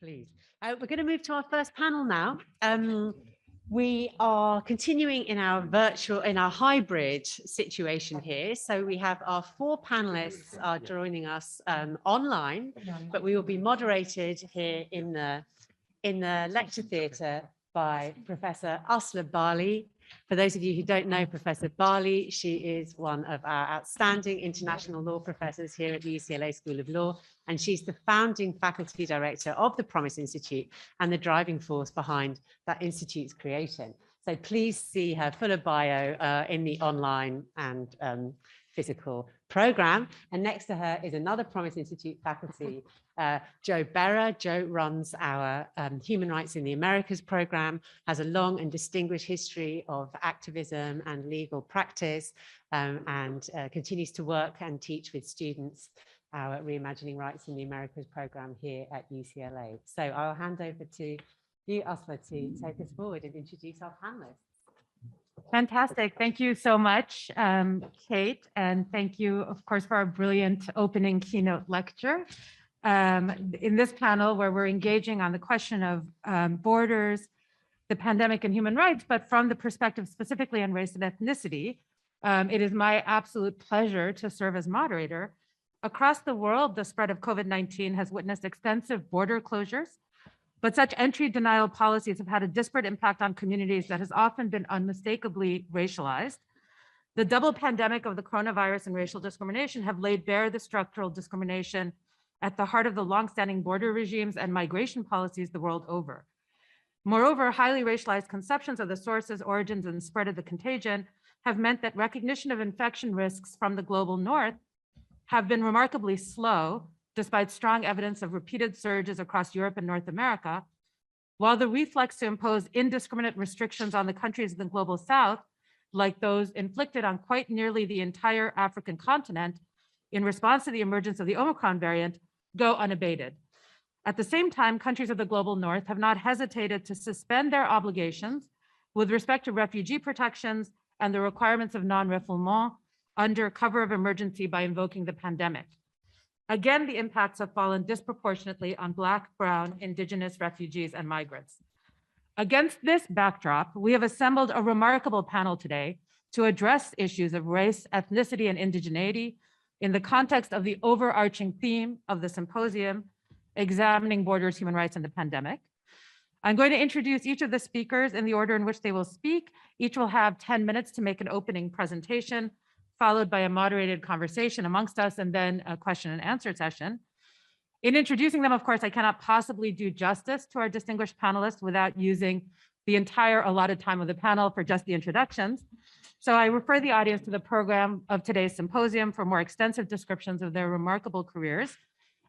Please. We're going to move to our first panel now. We are continuing in our hybrid situation here. So we have our four panelists are joining us online, but we will be moderated here in the lecture theatre by Professor Asla Bali. For those of you who don't know Professor Bali, she is one of our outstanding international law professors here at the UCLA School of Law, and she's the founding faculty director of the Promise Institute and the driving force behind that institute's creation. So please see her fuller bio in the online and physical program. And next to her is another Promise Institute faculty, Jo Berra. Jo runs our Human Rights in the Americas program, has a long and distinguished history of activism and legal practice, and continues to work and teach with students our Reimagining Rights in the Americas program here at UCLA. So I'll hand over to you, Asla, to take us forward and introduce our panelists. Fantastic. Thank you so much, Kate. And thank you, of course, for our brilliant opening keynote lecture. In this panel, where we're engaging on the question of borders, the pandemic and human rights, but from the perspective specifically on race and ethnicity, it is my absolute pleasure to serve as moderator. Across the world, the spread of COVID-19 has witnessed extensive border closures, but such entry denial policies have had a disparate impact on communities that has often been unmistakably racialized. The double pandemic of the coronavirus and racial discrimination have laid bare the structural discrimination at the heart of the longstanding border regimes and migration policies the world over. Moreover, highly racialized conceptions of the sources, origins, and spread of the contagion have meant that recognition of infection risks from the global north have been remarkably slow, despite strong evidence of repeated surges across Europe and North America, while the reflex to impose indiscriminate restrictions on the countries of the global south, like those inflicted on quite nearly the entire African continent in response to the emergence of the Omicron variant, go unabated. At the same time, countries of the global north have not hesitated to suspend their obligations with respect to refugee protections and the requirements of non-refoulement under cover of emergency by invoking the pandemic. Again, the impacts have fallen disproportionately on Black, Brown, Indigenous refugees and migrants. Against this backdrop, we have assembled a remarkable panel today to address issues of race, ethnicity, and indigeneity in the context of the overarching theme of the symposium, Examining Borders, Human Rights, and the Pandemic. I'm going to introduce each of the speakers in the order in which they will speak. Each will have 10 minutes to make an opening presentation, followed by a moderated conversation amongst us, and then a question and answer session. In introducing them, of course, I cannot possibly do justice to our distinguished panelists without using the entire allotted time of the panel for just the introductions. So I refer the audience to the program of today's symposium for more extensive descriptions of their remarkable careers,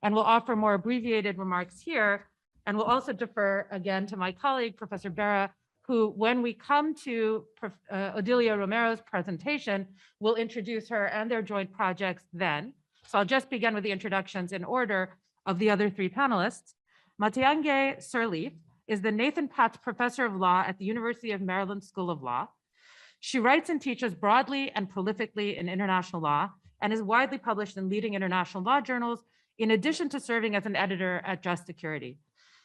and will offer more abbreviated remarks here, and will also defer again to my colleague, Professor Berra, who, when we come to Odilia Romero's presentation, will introduce her and their joint projects then. So I'll just begin with the introductions in order of the other three panelists. Matiangai Sirleaf is the Nathan Patz Professor of Law at the University of Maryland School of Law. She writes and teaches broadly and prolifically in international law and is widely published in leading international law journals, in addition to serving as an editor at Just Security.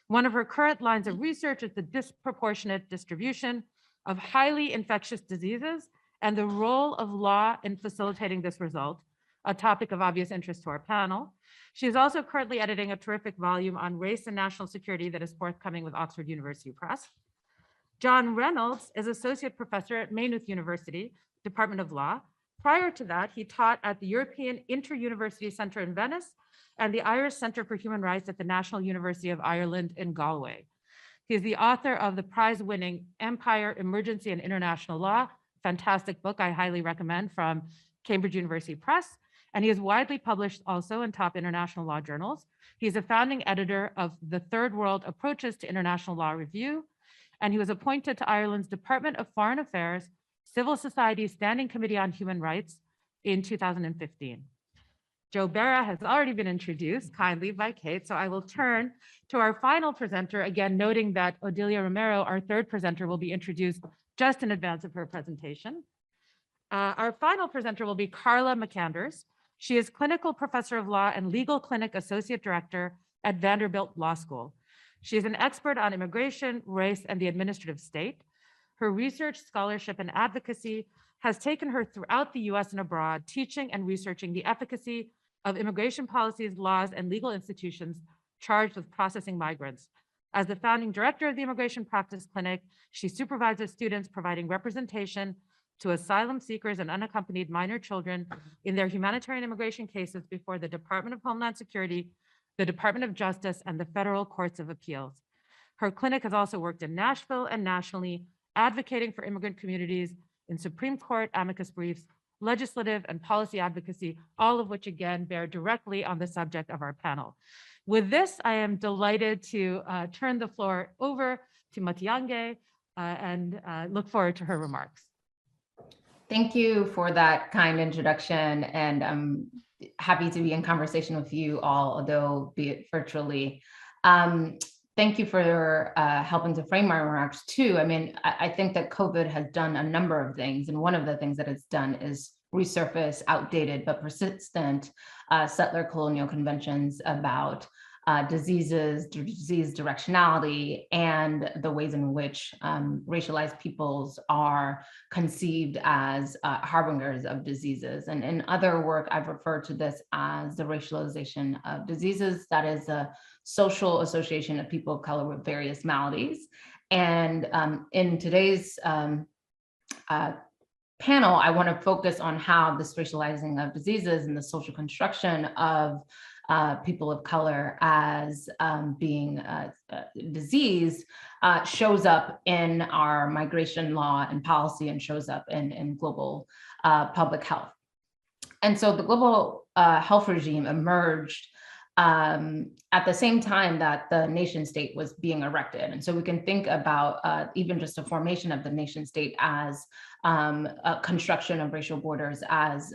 One of her current lines of research is the disproportionate distribution of highly infectious diseases and the role of law in facilitating this result, a topic of obvious interest to our panel. She is also currently editing a terrific volume on race and national security that is forthcoming with Oxford University Press. John Reynolds is associate professor at Maynooth University, Department of Law. Prior to that, he taught at the European Inter-University Centre in Venice and the Irish Centre for Human Rights at the National University of Ireland in Galway. He is the author of the prize-winning Empire, Emergency and International Law, fantastic book I highly recommend, from Cambridge University Press, and he is widely published also in top international law journals. He is a founding editor of the Third World Approaches to International Law Review, and he was appointed to Ireland's Department of Foreign Affairs Civil Society Standing Committee on Human Rights in 2015. Jo Berra has already been introduced kindly by Kate, so I will turn to our final presenter, again noting that Odilia Romero, our third presenter, will be introduced just in advance of her presentation. Our final presenter will be Carla McAnders. She is Clinical Professor of Law and Legal Clinic Associate Director at Vanderbilt Law School. She is an expert on immigration, race, and the administrative state. Her research, scholarship, and advocacy has taken her throughout the US and abroad, teaching and researching the efficacy of immigration policies, laws, and legal institutions charged with processing migrants. As the founding director of the Immigration Practice Clinic, she supervises students providing representation to asylum seekers and unaccompanied minor children in their humanitarian immigration cases before the Department of Homeland Security, the Department of Justice, and the federal courts of appeals. Her clinic has also worked in Nashville and nationally, advocating for immigrant communities in Supreme Court amicus briefs, legislative and policy advocacy, all of which again bear directly on the subject of our panel. With this, I am delighted to turn the floor over to Matiangai and look forward to her remarks. Thank you for that kind introduction, and I'm happy to be in conversation with you all, although be it virtually. Thank you for helping to frame my remarks too. I mean, I think that COVID has done a number of things, and one of the things that it's done is resurface outdated but persistent settler colonial conventions about diseases, disease directionality, and the ways in which racialized peoples are conceived as harbingers of diseases. And in other work, I've referred to this as the racialization of diseases. That is a social association of people of color with various maladies. And in today's panel, I want to focus on how this racializing of diseases and the social construction of people of color as being disease shows up in our migration law and policy and shows up in global public health. And so the global health regime emerged at the same time that the nation state was being erected. And so we can think about even just a formation of the nation state as a construction of racial borders, as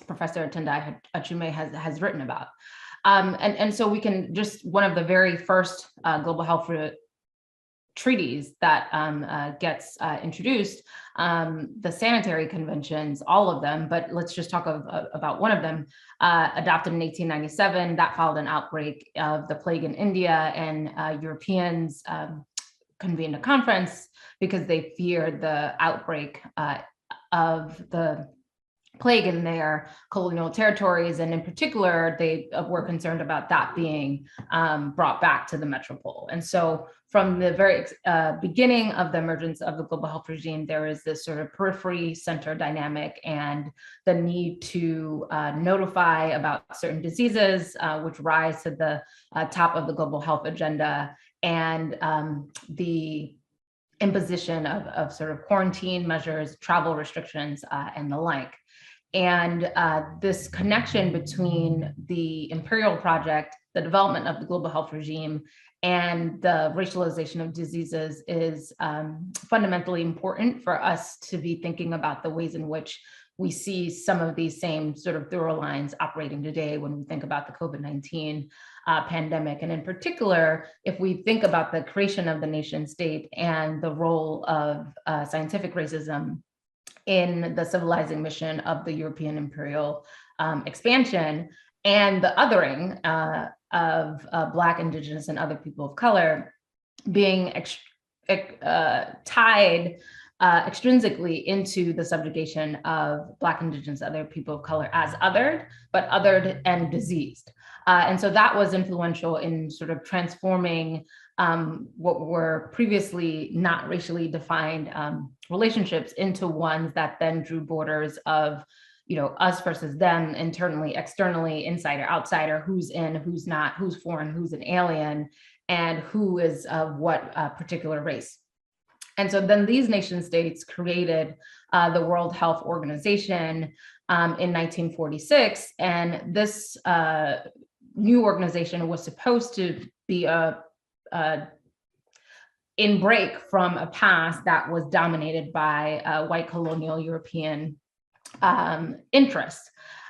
Professor Tendayi Achiume has written about. And so we can just, one of the very first global health treaties that gets introduced, the sanitary conventions, all of them, but let's just talk about one of them, adopted in 1897, that followed an outbreak of the plague in India, and Europeans convened a conference because they feared the outbreak of the plague in their colonial territories. And in particular, they were concerned about that being brought back to the metropole. And so from the very beginning of the emergence of the global health regime, there is this sort of periphery center dynamic and the need to notify about certain diseases, which rise to the top of the global health agenda, and the imposition of sort of quarantine measures, travel restrictions, and the like. And this connection between the imperial project, the development of the global health regime, and the racialization of diseases is fundamentally important for us to be thinking about the ways in which we see some of these same sort of through lines operating today when we think about the COVID-19 pandemic. And in particular, if we think about the creation of the nation state and the role of scientific racism in the civilizing mission of the European imperial expansion, and the othering of Black, Indigenous, and other people of color being tied extrinsically into the subjugation of Black, Indigenous, other people of color as othered, but othered and diseased. And so that was influential in sort of transforming what were previously not racially defined relationships into ones that then drew borders of, you know, us versus them, internally, externally, insider, outsider, who's in, who's not, who's foreign, who's an alien, and who is of what particular race. And so then these nation states created the World Health Organization in 1946, and this new organization was supposed to be in break from a past that was dominated by white colonial European interests.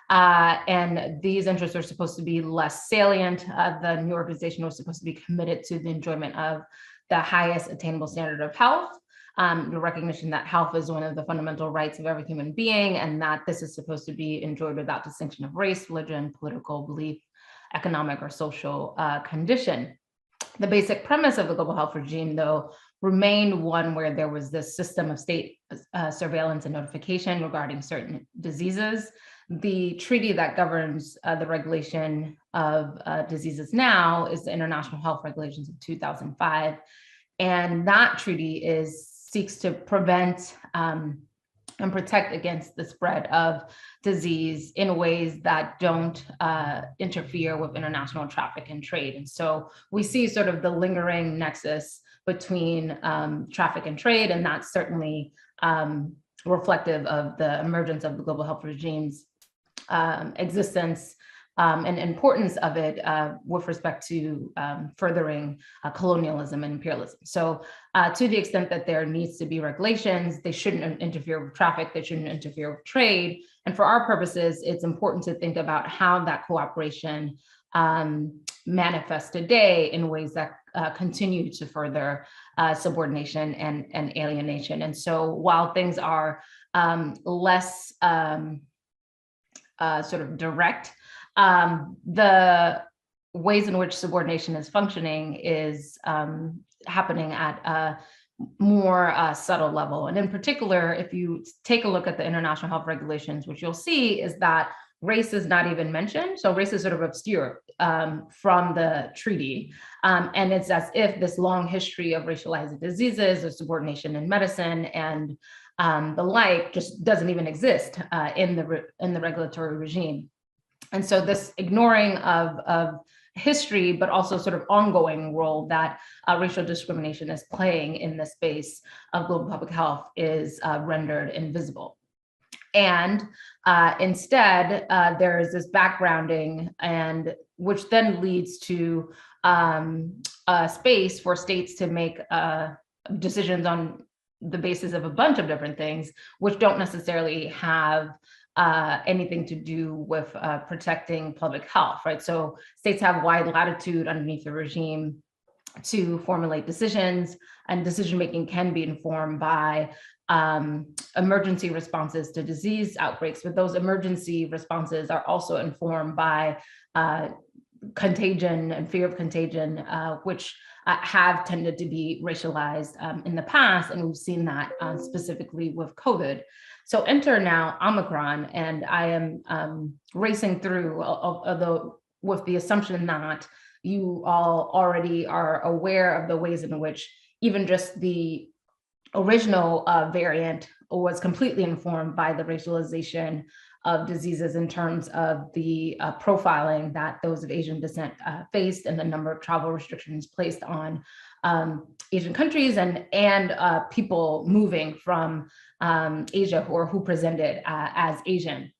And these interests are supposed to be less salient. The new organization was supposed to be committed to the enjoyment of the highest attainable standard of health, the recognition that health is one of the fundamental rights of every human being, and that this is supposed to be enjoyed without distinction of race, religion, political belief, economic or social condition. The basic premise of the global health regime, though, remained one where there was this system of state surveillance and notification regarding certain diseases. The treaty that governs the regulation of diseases now is the International Health Regulations of 2005. And that treaty seeks to prevent and protect against the spread of disease in ways that don't interfere with international traffic and trade. And so we see sort of the lingering nexus between traffic and trade, and that's certainly reflective of the emergence of the global health regime's existence and importance of it with respect to furthering colonialism and imperialism. So to the extent that there needs to be regulations, they shouldn't interfere with traffic, they shouldn't interfere with trade. And for our purposes, it's important to think about how that cooperation manifests today in ways that continue to further subordination and alienation. And so while things are less sort of direct, the ways in which subordination is functioning is happening at a more subtle level. And in particular, if you take a look at the international health regulations, what you'll see is that race is not even mentioned. So race is sort of obscure from the treaty. And it's as if this long history of racialized diseases or subordination in medicine and the like just doesn't even exist in the regulatory regime. And so this ignoring of history, but also sort of ongoing role that racial discrimination is playing in the space of global public health is rendered invisible. And instead, there is this backgrounding, and which then leads to a space for states to make decisions on the basis of a bunch of different things, which don't necessarily have anything to do with protecting public health, right? So states have wide latitude underneath the regime to formulate decisions, and decision-making can be informed by emergency responses to disease outbreaks, but those emergency responses are also informed by contagion and fear of contagion, which have tended to be racialized in the past, and we've seen that specifically with COVID. So enter now Omicron, and I am racing through, although with the assumption that you all already are aware of the ways in which even just the original variant was completely informed by the racialization of diseases in terms of the profiling that those of Asian descent faced and the number of travel restrictions placed on Asian countries and people moving from Asia who presented as Asian.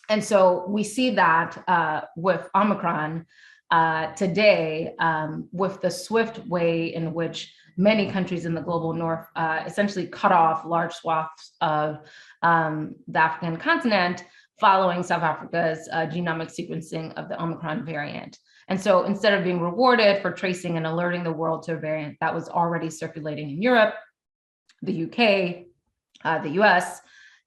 And so we see that with Omicron today, with the swift way in which many countries in the global north essentially cut off large swaths of the African continent following South Africa's genomic sequencing of the Omicron variant. And so instead of being rewarded for tracing and alerting the world to a variant that was already circulating in Europe, the UK, the US,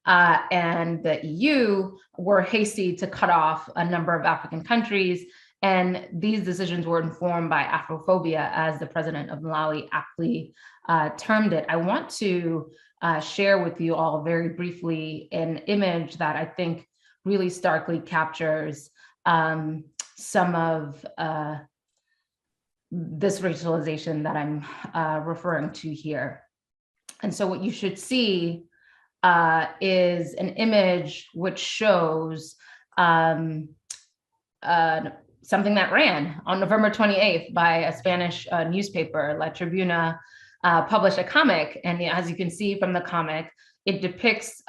and the EU were hasty to cut off a number of African countries. And these decisions were informed by Afrophobia, as the president of Malawi aptly termed it. I want to share with you all very briefly an image that I think really starkly captures some of this racialization that I'm referring to here. And so what you should see is an image which shows something that ran on November 28th by a Spanish newspaper, La Tribuna, published a comic. And as you can see from the comic, it depicts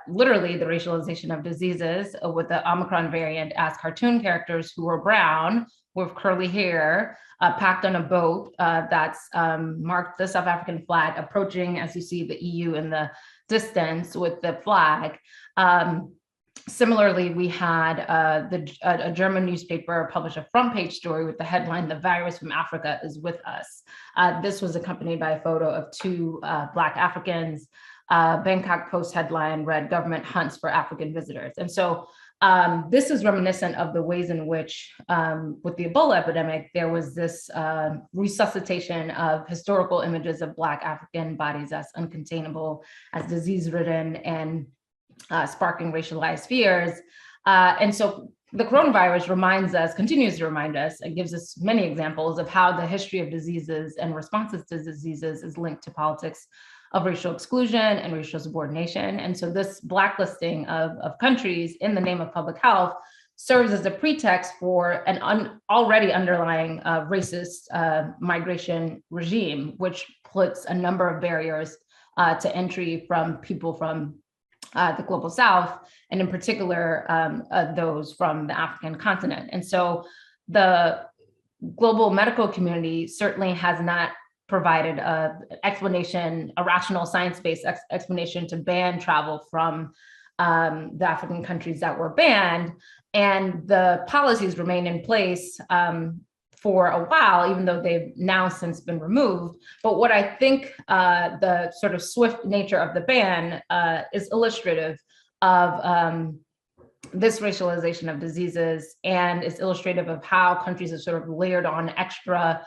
literally the racialization of diseases with the Omicron variant as cartoon characters who were brown with curly hair, packed on a boat that's marked the South African flag, approaching, as you see, the EU in the distance with the flag. Similarly, we had a German newspaper publish a front page story with the headline, "The virus from Africa is with us." This was accompanied by a photo of two Black Africans. Bangkok Post headline read, "Government hunts for African visitors." And so this is reminiscent of the ways in which, with the Ebola epidemic, there was this resuscitation of historical images of Black African bodies as uncontainable, as disease-ridden, and sparking racialized fears. And so the coronavirus reminds us, continues to remind us, and gives us many examples of how the history of diseases and responses to diseases is linked to politics of racial exclusion and racial subordination. And so this blacklisting of countries in the name of public health serves as a pretext for an already underlying racist migration regime, which puts a number of barriers to entry from people from the global South, and in particular, those from the African continent. And so the global medical community certainly has not provided an explanation, a rational science-based explanation to ban travel from the African countries that were banned. And the policies remain in place for a while, even though they've now since been removed. But what I think the sort of swift nature of the ban is illustrative of this racialization of diseases, and is illustrative of how countries have sort of layered on extra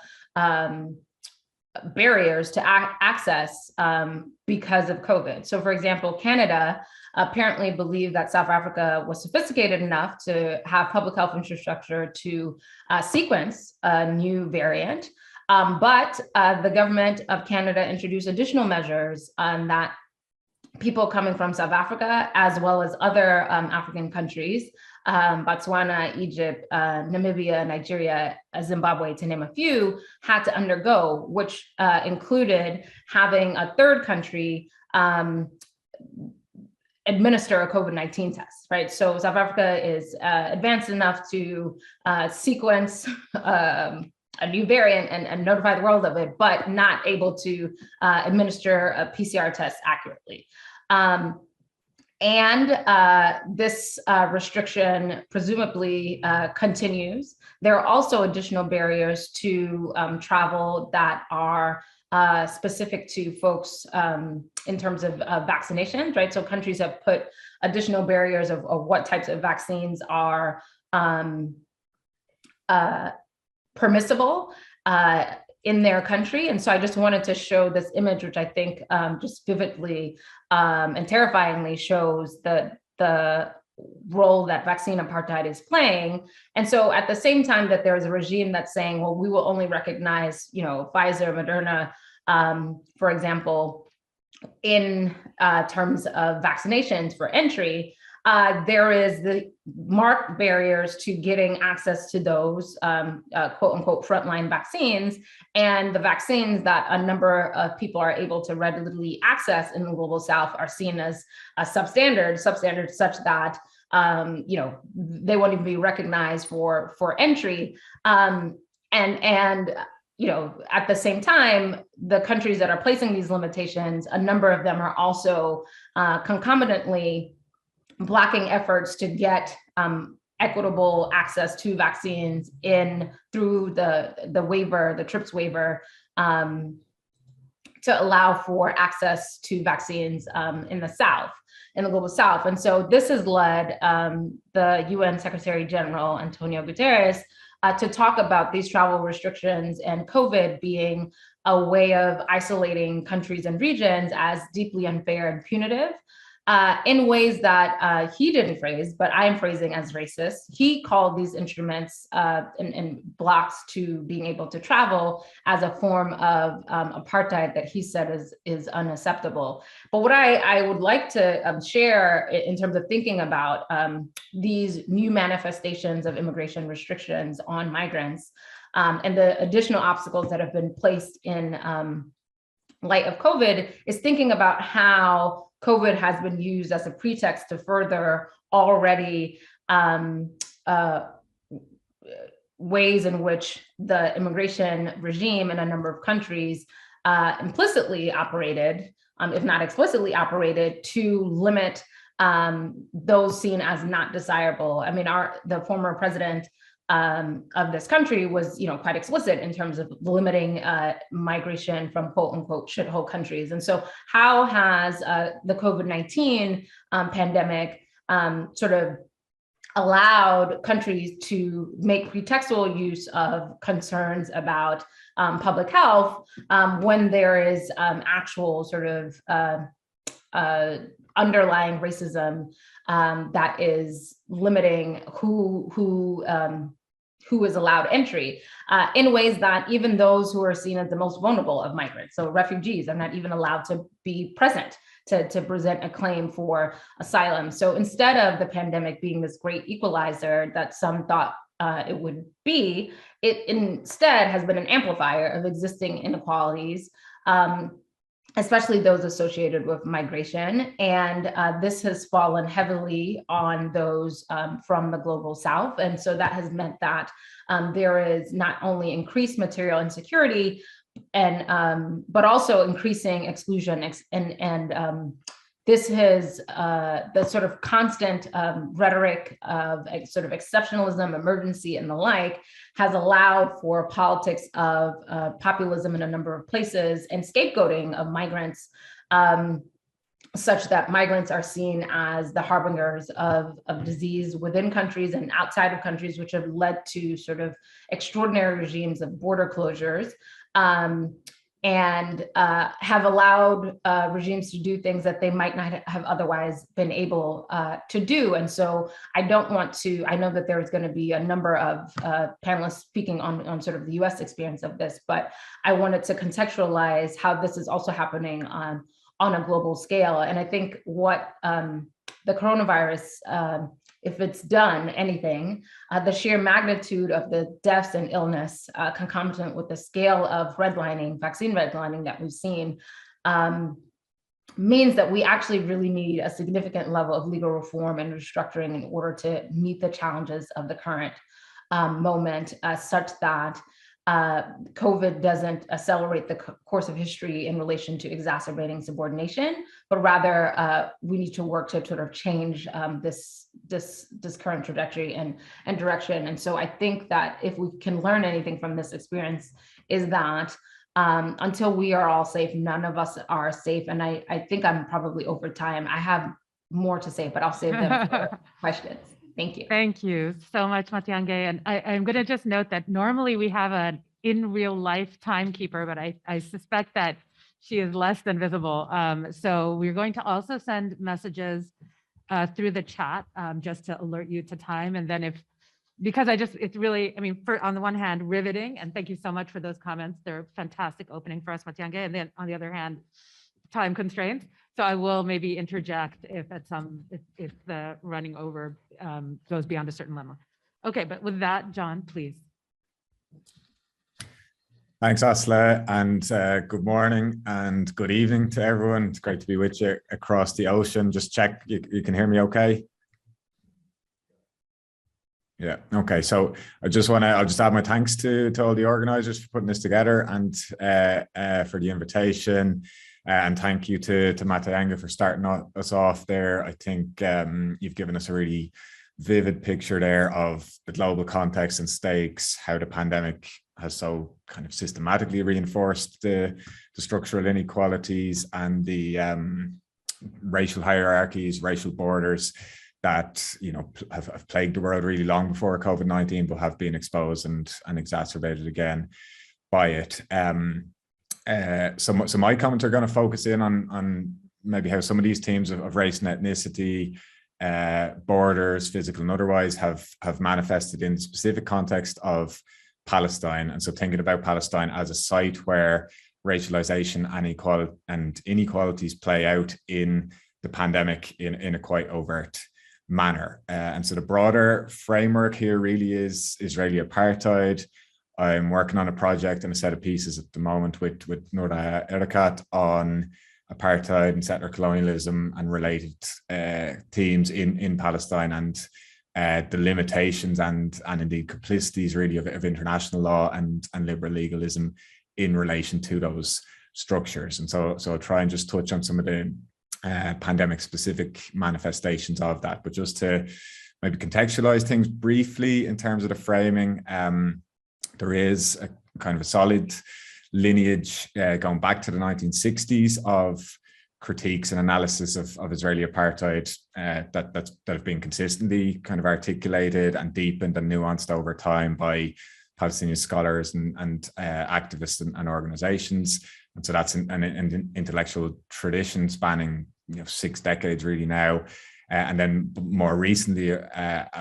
barriers to access because of COVID. So for example, Canada apparently believed that South Africa was sophisticated enough to have public health infrastructure to sequence a new variant. But the government of Canada introduced additional measures that people coming from South Africa, as well as other African countries, Botswana, Egypt, Namibia, Nigeria, Zimbabwe, to name a few, had to undergo, which included having a third country administer a COVID-19 test, right? So South Africa is advanced enough to sequence a new variant and notify the world of it, but not able to administer a PCR test accurately. This restriction presumably continues. There are also additional barriers to travel that are specific to folks in terms of vaccinations, right? So countries have put additional barriers of what types of vaccines are permissible in their country. And so I just wanted to show this image, which I think just vividly and terrifyingly shows the role that vaccine apartheid is playing. And so at the same time that there is a regime that's saying, well, we will only recognize, Pfizer, Moderna, for example, in terms of vaccinations for entry, there is the marked barriers to getting access to those quote unquote frontline vaccines, and the vaccines that a number of people are able to readily access in the global South are seen as substandard such that they won't even be recognized for entry. And at the same time, the countries that are placing these limitations, a number of them are also concomitantly blocking efforts to get equitable access to vaccines through the waiver, the TRIPS waiver, to allow for access to vaccines in the South, in the global South. And so this has led the UN Secretary General, Antonio Guterres, to talk about these travel restrictions and COVID being a way of isolating countries and regions as deeply unfair and punitive. In ways that he didn't phrase, but I am phrasing as racist. He called these instruments and blocks to being able to travel as a form of apartheid that he said is unacceptable. But what I would like to share in terms of thinking about these new manifestations of immigration restrictions on migrants and the additional obstacles that have been placed in light of COVID is thinking about how COVID has been used as a pretext to further already ways in which the immigration regime in a number of countries implicitly operated, if not explicitly operated, to limit those seen as not desirable. I mean, the former president of this country was, quite explicit in terms of limiting migration from quote unquote shithole countries. And so how has the COVID-19 pandemic sort of allowed countries to make pretextual use of concerns about public health when there is actual sort of underlying racism that is limiting who is allowed entry in ways that even those who are seen as the most vulnerable of migrants, so refugees, are not even allowed to be present to present a claim for asylum. So instead of the pandemic being this great equalizer that some thought it would be, it instead has been an amplifier of existing inequalities, especially those associated with migration. And this has fallen heavily on those from the global South. And so that has meant that there is not only increased material insecurity, and but also increasing exclusion, and this has the sort of constant rhetoric of sort of exceptionalism, emergency, and the like has allowed for politics of populism in a number of places and scapegoating of migrants, such that migrants are seen as the harbingers of disease within countries and outside of countries, which have led to sort of extraordinary regimes of border closures. And have allowed regimes to do things that they might not have otherwise been able to do. And so I don't want to, I know that there's going to be a number of panelists speaking on sort of the US experience of this, but I wanted to contextualize how this is also happening on a global scale. And I think what the coronavirus, if it's done anything, the sheer magnitude of the deaths and illness concomitant with the scale of redlining, vaccine redlining that we've seen, means that we actually really need a significant level of legal reform and restructuring in order to meet the challenges of the current moment, such that COVID doesn't accelerate the course of history in relation to exacerbating subordination, but rather we need to work to sort of change this current trajectory and direction. And so I think that if we can learn anything from this experience is that until we are all safe, none of us are safe. And I think I'm probably over time. I have more to say, but I'll save them for questions. Thank you. Thank you so much, Matiangai. And I'm going to just note that normally we have an in real life timekeeper, but I suspect that she is less than visible. So we're going to also send messages through the chat just to alert you to time. And then because it's really, I mean, on the one hand, riveting, and thank you so much for those comments. They're fantastic opening for us, Matiangai. And then on the other hand, time constraints. So I will maybe interject if the running over goes beyond a certain level. Okay, but with that, John, please. Thanks, Asla, and good morning and good evening to everyone. It's great to be with you across the ocean. Just check, you can hear me okay? Yeah, okay. So I'll just add my thanks to all the organizers for putting this together and for the invitation. And thank you to Matiangai for starting us off there. I think you've given us a really vivid picture there of the global context and stakes, how the pandemic has so kind of systematically reinforced the structural inequalities and the racial hierarchies, racial borders that have plagued the world really long before COVID-19, but have been exposed and exacerbated again by it. So my comments are going to focus in on maybe how some of these themes of race and ethnicity, borders, physical and otherwise, have manifested in the specific context of Palestine. And so thinking about Palestine as a site where racialization and inequalities play out in the pandemic in a quite overt manner. And so the broader framework here really is Israeli apartheid. I'm working on a project and a set of pieces at the moment with Nora Erakat on apartheid and settler colonialism and related themes in Palestine, and the limitations and indeed complicities really of international law and liberal legalism in relation to those structures. And so I'll try and just touch on some of the pandemic specific manifestations of that, but just to maybe contextualize things briefly in terms of the framing. There is a kind of a solid lineage going back to the 1960s of critiques and analysis of Israeli apartheid that have been consistently kind of articulated and deepened and nuanced over time by Palestinian scholars and activists and organizations. And so that's an intellectual tradition spanning 6 decades really now. And then more recently,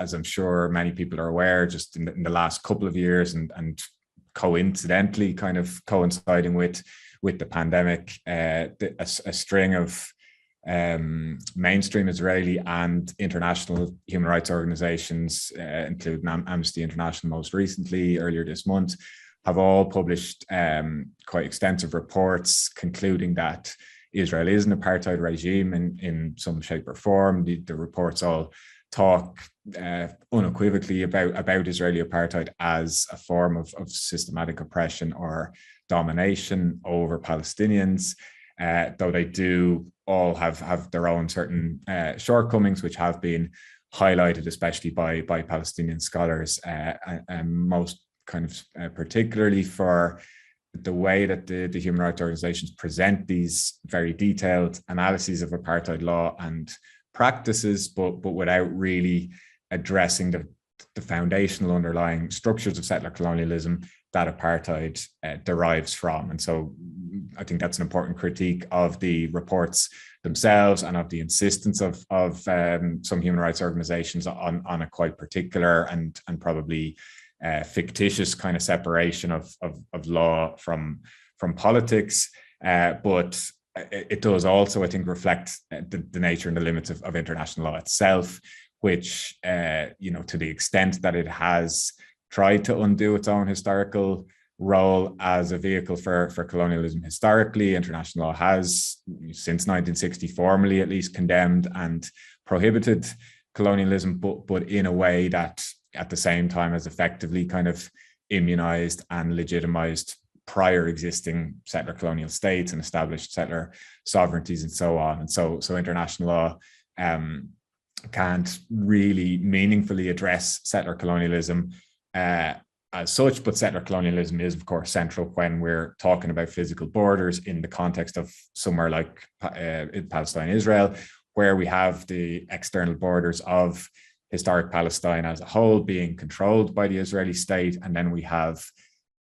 as I'm sure many people are aware, just in the last couple of years and coincidentally kind of coinciding with the pandemic, a string of mainstream Israeli and international human rights organizations, including Amnesty International most recently, earlier this month, have all published quite extensive reports concluding that Israel is an apartheid regime in some shape or form. The reports all talk unequivocally about Israeli apartheid as a form of systematic oppression or domination over Palestinians, though they do all have their own certain shortcomings, which have been highlighted, especially by Palestinian scholars, and most kind of particularly for the way that the human rights organizations present these very detailed analyses of apartheid law and practices, but without really addressing the foundational underlying structures of settler colonialism that apartheid derives from. And so I think that's an important critique of the reports themselves and of the insistence of some human rights organizations on a quite particular and probably fictitious kind of separation of law from politics, but it does also, I think, reflect the nature and the limits of international law itself, which, to the extent that it has tried to undo its own historical role as a vehicle for colonialism historically, international law has, since 1960, formally at least condemned and prohibited colonialism, but in a way that at the same time has effectively kind of immunized and legitimized prior existing settler colonial states and established settler sovereignties and so on. And so international law can't really meaningfully address settler colonialism as such, but settler colonialism is, of course, central when we're talking about physical borders in the context of somewhere like Palestine, Israel, where we have the external borders of historic Palestine as a whole being controlled by the Israeli state. And then we have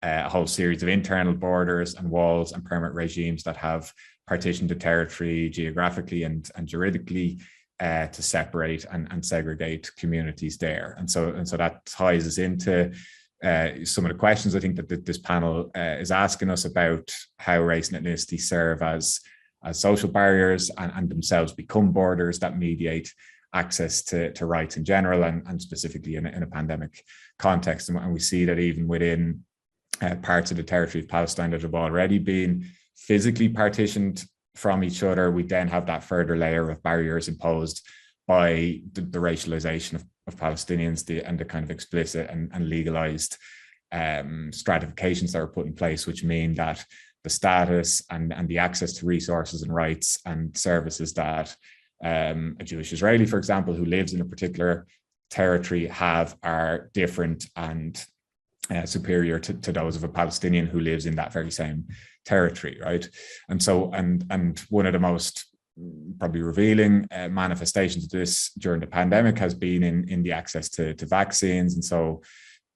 a whole series of internal borders and walls and permit regimes that have partitioned the territory geographically and juridically to separate and segregate communities there. And so that ties us into some of the questions I think that this panel is asking us about how race and ethnicity serve as social barriers and themselves become borders that mediate access to rights in general and specifically in a pandemic context. And we see that even within parts of the territory of Palestine that have already been physically partitioned from each other, we then have that further layer of barriers imposed by the racialization of Palestinians and the kind of explicit and legalized stratifications that are put in place, which mean that the status and the access to resources and rights and services that a Jewish Israeli, for example, who lives in a particular territory are different and superior to those of a Palestinian who lives in that very same territory, right? And so, and one of the most probably revealing manifestations of this during the pandemic has been in the access to vaccines. And so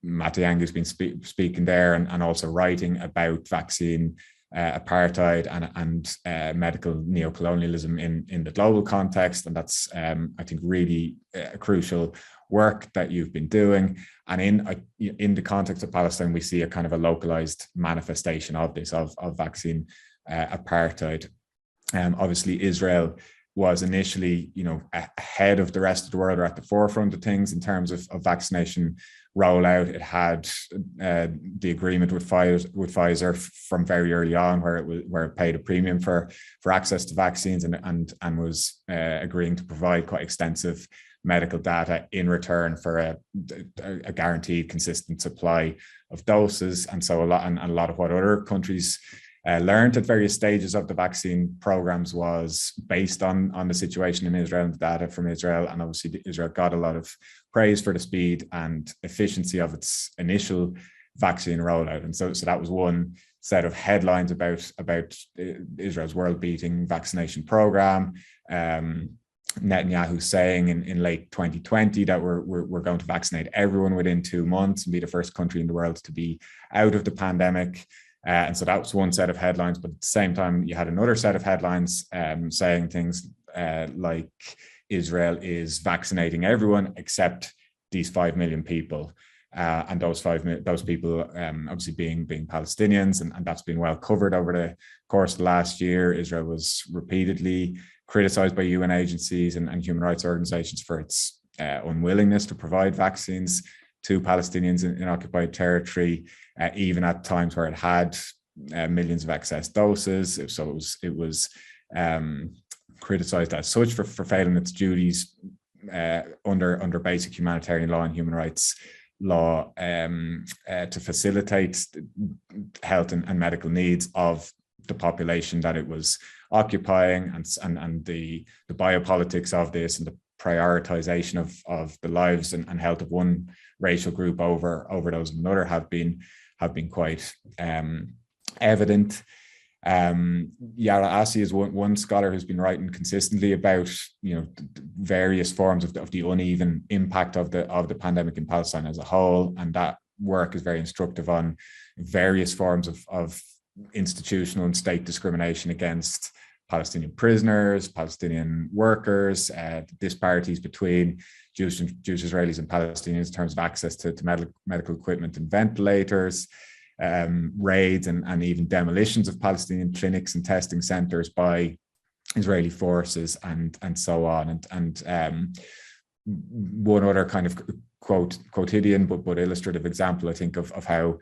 Matiangai has been speaking there and also writing about vaccine apartheid and medical neocolonialism in the global context. And that's, I think, really crucial work that you've been doing. And in the context of Palestine, we see a kind of a localized manifestation of this, of vaccine apartheid. Obviously, Israel was initially, ahead of the rest of the world or at the forefront of things in terms of vaccination rollout. It had the agreement with Pfizer from very early on, where it paid a premium for access to vaccines and was agreeing to provide quite extensive medical data in return for a guaranteed consistent supply of doses. And so a lot of what other countries learned at various stages of the vaccine programs was based on the situation in Israel and the data from Israel. And obviously Israel got a lot of praise for the speed and efficiency of its initial vaccine rollout. And so that was one set of headlines about Israel's world-beating vaccination program. Netanyahu saying in late 2020 that we're going to vaccinate everyone within 2 months and be the first country in the world to be out of the pandemic. And so that was one set of headlines, but at the same time, you had another set of headlines saying things like Israel is vaccinating everyone except these 5 million people. And those people obviously being Palestinians, and that's been well covered over the course of the last year. Israel was repeatedly criticized by UN agencies and human rights organizations for its unwillingness to provide vaccines to Palestinians in occupied territory, even at times where it had millions of excess doses. So it was criticized as such for failing its duties under basic humanitarian law and human rights law to facilitate health and medical needs of the population that it was occupying, and the biopolitics of this and the prioritization of the lives and health of one racial group over those of another have been quite evident. Yara Assi is one scholar who's been writing consistently about various forms of the uneven impact of the pandemic in Palestine as a whole, and that work is very instructive on various forms of institutional and state discrimination against Palestinian prisoners, Palestinian workers, disparities between Jewish Israelis and Palestinians in terms of access to medical equipment and ventilators, raids and even demolitions of Palestinian clinics and testing centers by Israeli forces and so on. And one other kind of quotidian but illustrative example, I think, of how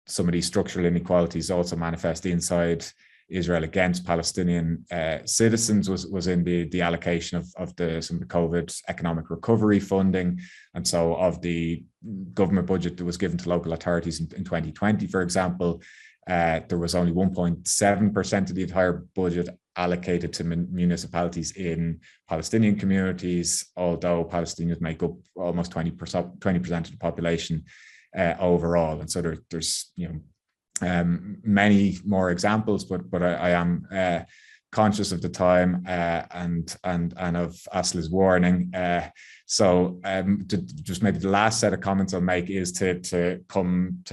some of these structural inequalities also manifest inside Israel against Palestinian citizens was in the allocation of some of the COVID economic recovery funding. And so of the government budget that was given to local authorities in 2020, for example, there was only 1.7% of the entire budget allocated to municipalities in Palestinian communities, although Palestinians make up almost 20% of the population overall. And so there's many more examples, but I am conscious of the time and of Asla's warning. So just maybe the last set of comments I'll make is to come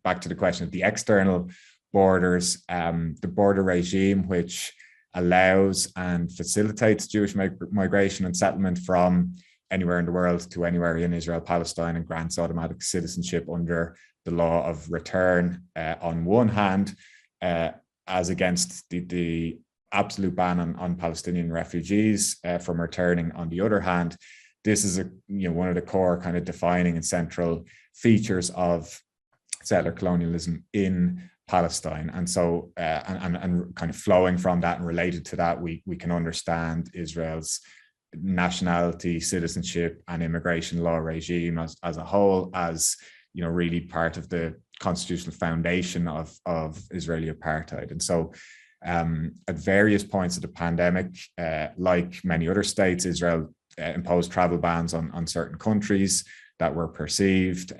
back to the question of the external borders, the border regime, which allows and facilitates Jewish migration and settlement from anywhere in the world to anywhere in Israel, Palestine, and grants automatic citizenship under the law of return on one hand, as against the absolute ban on Palestinian refugees from returning on the other hand. This is one of the core kind of defining and central features of settler colonialism in Palestine. And so and kind of flowing from that and related to that, we can understand Israel's nationality, citizenship, and immigration law regime as a whole, as really part of the constitutional foundation of Israeli apartheid. And so at various points of the pandemic, like many other states, Israel imposed travel bans on certain countries that were perceived,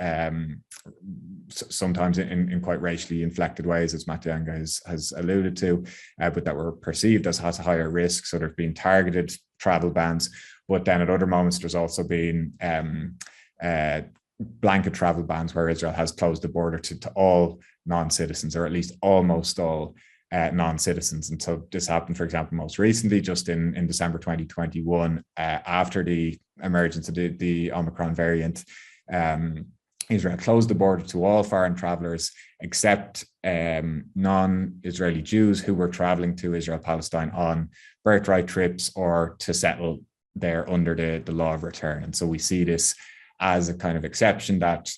sometimes in quite racially inflected ways, as Matiangai has alluded to, but that were perceived as has a higher risk. So there've been targeted travel bans, but then at other moments there's also been blanket travel bans where Israel has closed the border to all non-citizens, or at least almost all non-citizens. And so this happened, for example, most recently, just in December 2021, after the emergence of the Omicron variant. Israel closed the border to all foreign travelers except non-Israeli Jews who were traveling to Israel, Palestine on birthright trips or to settle there under the law of return. And so we see this as a kind of exception that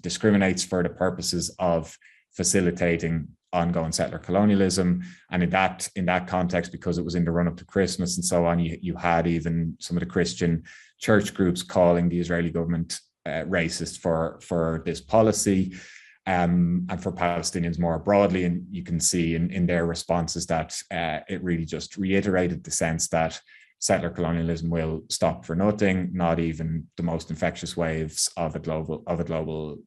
discriminates for the purposes of facilitating ongoing settler colonialism. And in that context, because it was in the run up to Christmas and so on, you had even some of the Christian church groups calling the Israeli government racist for this policy, and for Palestinians more broadly. And you can see in their responses that it really just reiterated the sense that settler colonialism will stop for nothing, not even the most infectious waves of a global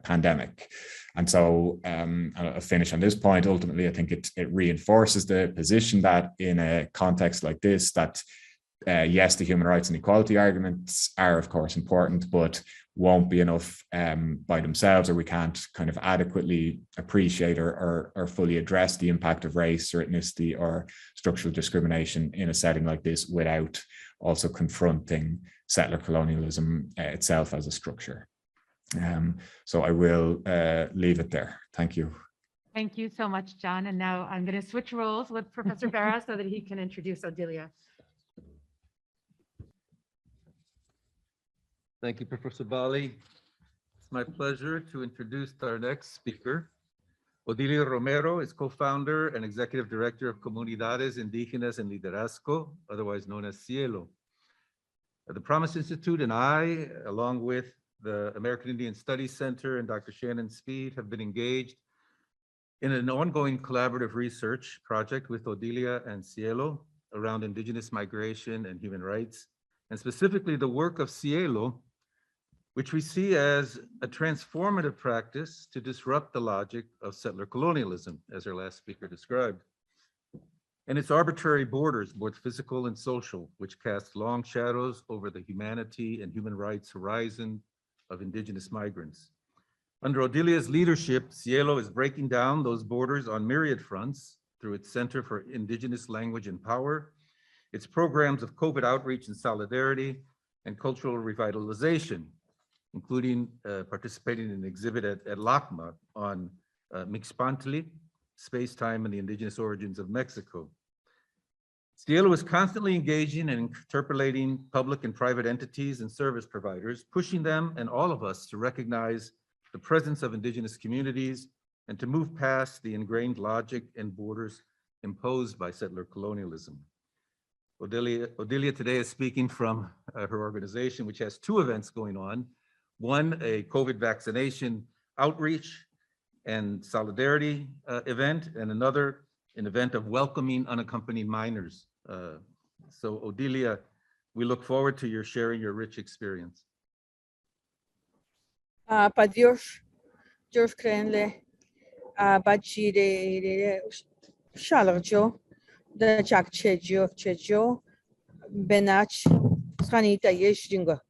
pandemic. And so I'll finish on this point. Ultimately, I think it reinforces the position that in a context like this, that yes, the human rights and equality arguments are, of course, important, but won't be enough by themselves, or we can't kind of adequately appreciate or fully address the impact of race or ethnicity or structural discrimination in a setting like this without also confronting settler colonialism itself as a structure. So I will leave it there. Thank you. Thank you so much, John. And now I'm going to switch roles with Professor Berra so that he can introduce Odilia. Thank you, Professor Bali. It's my pleasure to introduce our next speaker. Odilia Romero is co-founder and executive director of Comunidades Indígenas en Liderazgo, otherwise known as Cielo. The Promise Institute and I, along with the American Indian Studies Center and Dr. Shannon Speed, have been engaged in an ongoing collaborative research project with Odilia and Cielo around indigenous migration and human rights, and specifically the work of Cielo, which we see as a transformative practice to disrupt the logic of settler colonialism, as our last speaker described, and its arbitrary borders, both physical and social, which cast long shadows over the humanity and human rights horizon of indigenous migrants. Under Odilia's leadership, Cielo is breaking down those borders on myriad fronts through its Center for Indigenous Language and Power, its programs of COVID outreach and solidarity, and cultural revitalization, including participating in an exhibit at LACMA on Mixpantli, space-time and the indigenous origins of Mexico. Cielo is constantly engaging and interpolating public and private entities and service providers, pushing them and all of us to recognize the presence of indigenous communities and to move past the ingrained logic and borders imposed by settler colonialism. Odilia today is speaking from her organization, which has two events going on. One, a COVID vaccination outreach and solidarity event, and another, an event of welcoming unaccompanied minors. So Odilia, we look forward to your sharing your rich experience. Pa Dios créanle, bachire shalorjo, the Jack Chejo, Benach, Sanita Yeshinga.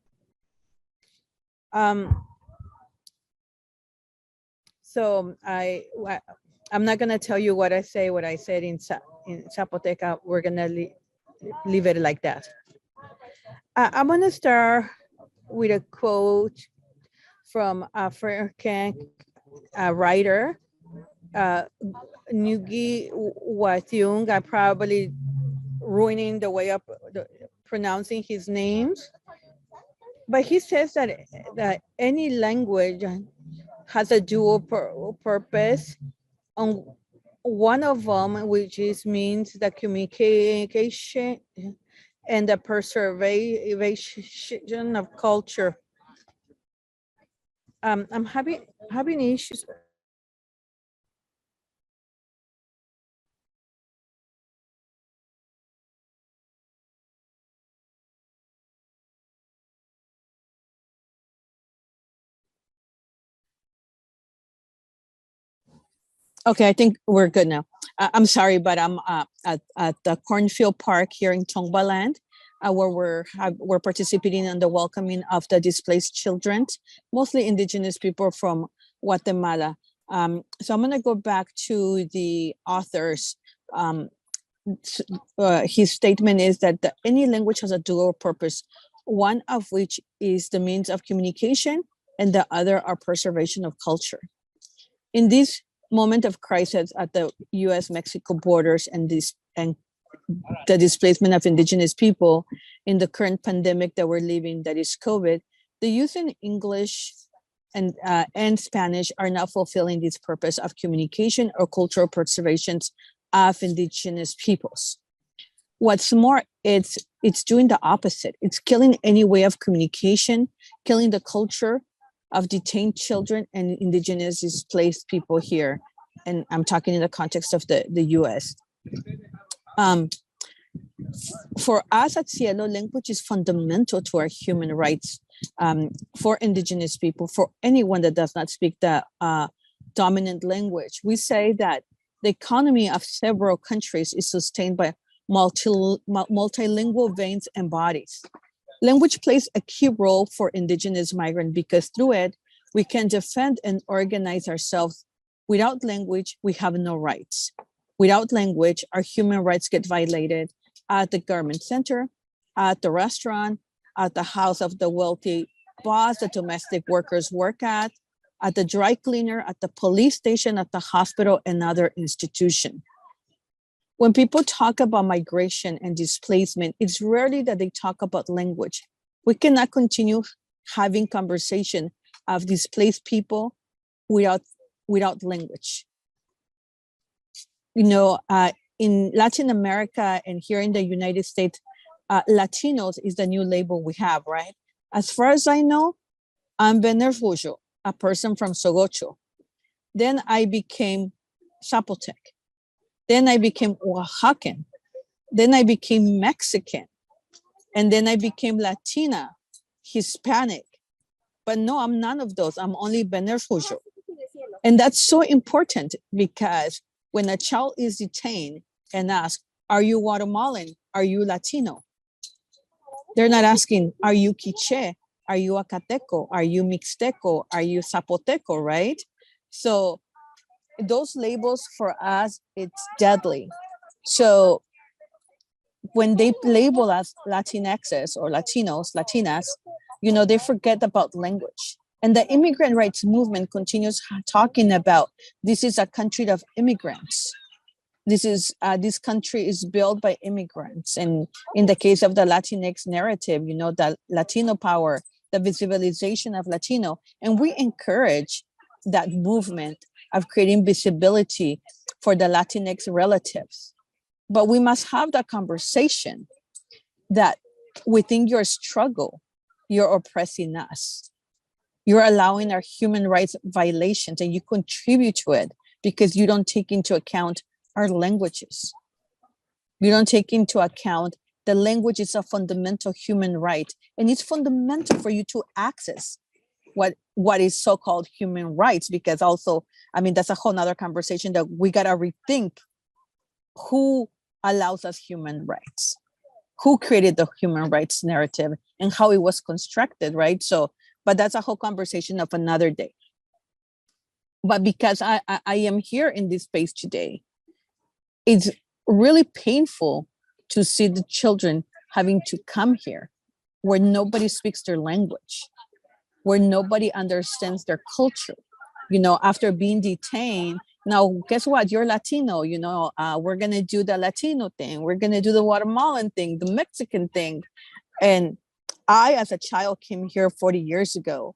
So I'm not going to tell you what I said in Zapoteca. We're going to leave it like that. I'm going to start with a quote from African writer, Ngugi wa Thiong'o. I'm probably ruining the way of pronouncing his names. But he says that any language has a dual purpose. On one of them, which means the communication and the preservation of culture. I'm having issues. Okay, I think we're good now. I'm sorry, but I'm at the Cornfield Park here in Tongbaland, where we're participating in the welcoming of the displaced children, mostly indigenous people from Guatemala. So I'm going to go back to the authors. His statement is that any language has a dual purpose, one of which is the means of communication, and the other are preservation of culture. In this moment of crisis at the U.S.-Mexico borders and the displacement of indigenous people in the current pandemic that we're living, that is COVID, the use in English and Spanish are not fulfilling this purpose of communication or cultural preservations of indigenous peoples. What's more, it's doing the opposite. It's killing any way of communication, killing the culture of detained children and indigenous displaced people here. And I'm talking in the context of the US. For us at Cielo, language is fundamental to our human rights. for indigenous people, for anyone that does not speak the dominant language. We say that the economy of several countries is sustained by multilingual veins and bodies. Language plays a key role for indigenous migrants because through it, we can defend and organize ourselves. Without language, we have no rights. Without language, our human rights get violated at the garment center, at the restaurant, at the house of the wealthy boss the domestic workers work at the dry cleaner, at the police station, at the hospital, and other institution. When people talk about migration and displacement, it's rarely that they talk about language. We cannot continue having conversation of displaced people without language. You know, in Latin America and here in the United States, Latinos is the new label we have, right? As far as I know, I'm Benerfujo, a person from Sogocho. Then I became Zapotec. Then I became Oaxacan. Then I became Mexican. And then I became Latina, Hispanic. But no, I'm none of those. I'm only Benerfujo. And that's so important because when a child is detained and asked, are you Guatemalan? Are you Latino? They're not asking, are you Quiche? Are you Acateco? Are you Mixteco? Are you Zapoteco, right? So those labels for us, it's deadly. So when they label us Latinxes or Latinos, Latinas, you know, they forget about language. And the immigrant rights movement continues talking about this is a country of immigrants. This country is built by immigrants. And in the case of the Latinx narrative, you know, the Latino power, the visibilization of Latino, and we encourage that movement of creating visibility for the Latinx relatives. But we must have that conversation that within your struggle, you're oppressing us. You're allowing our human rights violations and you contribute to it because you don't take into account our languages. You don't take into account the language is a fundamental human right, and it's fundamental for you to access what is so-called human rights, because also, I mean, that's a whole nother conversation that we gotta rethink who allows us human rights, who created the human rights narrative and how it was constructed, right? So, but that's a whole conversation of another day. But because I am here in this space today, it's really painful to see the children having to come here where nobody speaks their language, where nobody understands their culture. You know, after being detained, now guess what? You're Latino, you know, we're gonna do the Latino thing. We're gonna do the Guatemalan thing, the Mexican thing. And I, as a child, came here 40 years ago.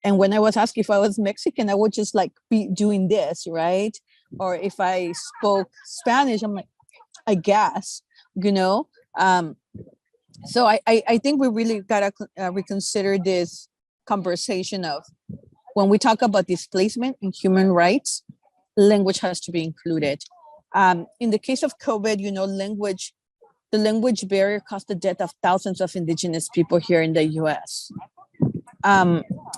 And when I was asked if I was Mexican, I would just like be doing this, right? Or if I spoke Spanish, I'm like, I guess, you know? So I think we really gotta reconsider this conversation of when we talk about displacement and human rights, language has to be included. In the case of COVID, you know, the language barrier caused the death of thousands of indigenous people here in the US.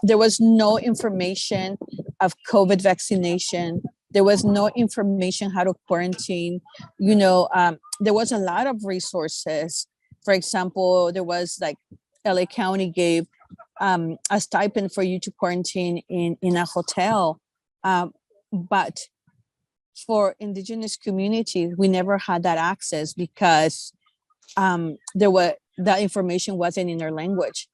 There was no information of COVID vaccination. There was no information how to quarantine. You know, there was a lot of resources. For example, there was like LA County gave a stipend for you to quarantine in a hotel. But for indigenous communities, we never had that access because that information wasn't in their language.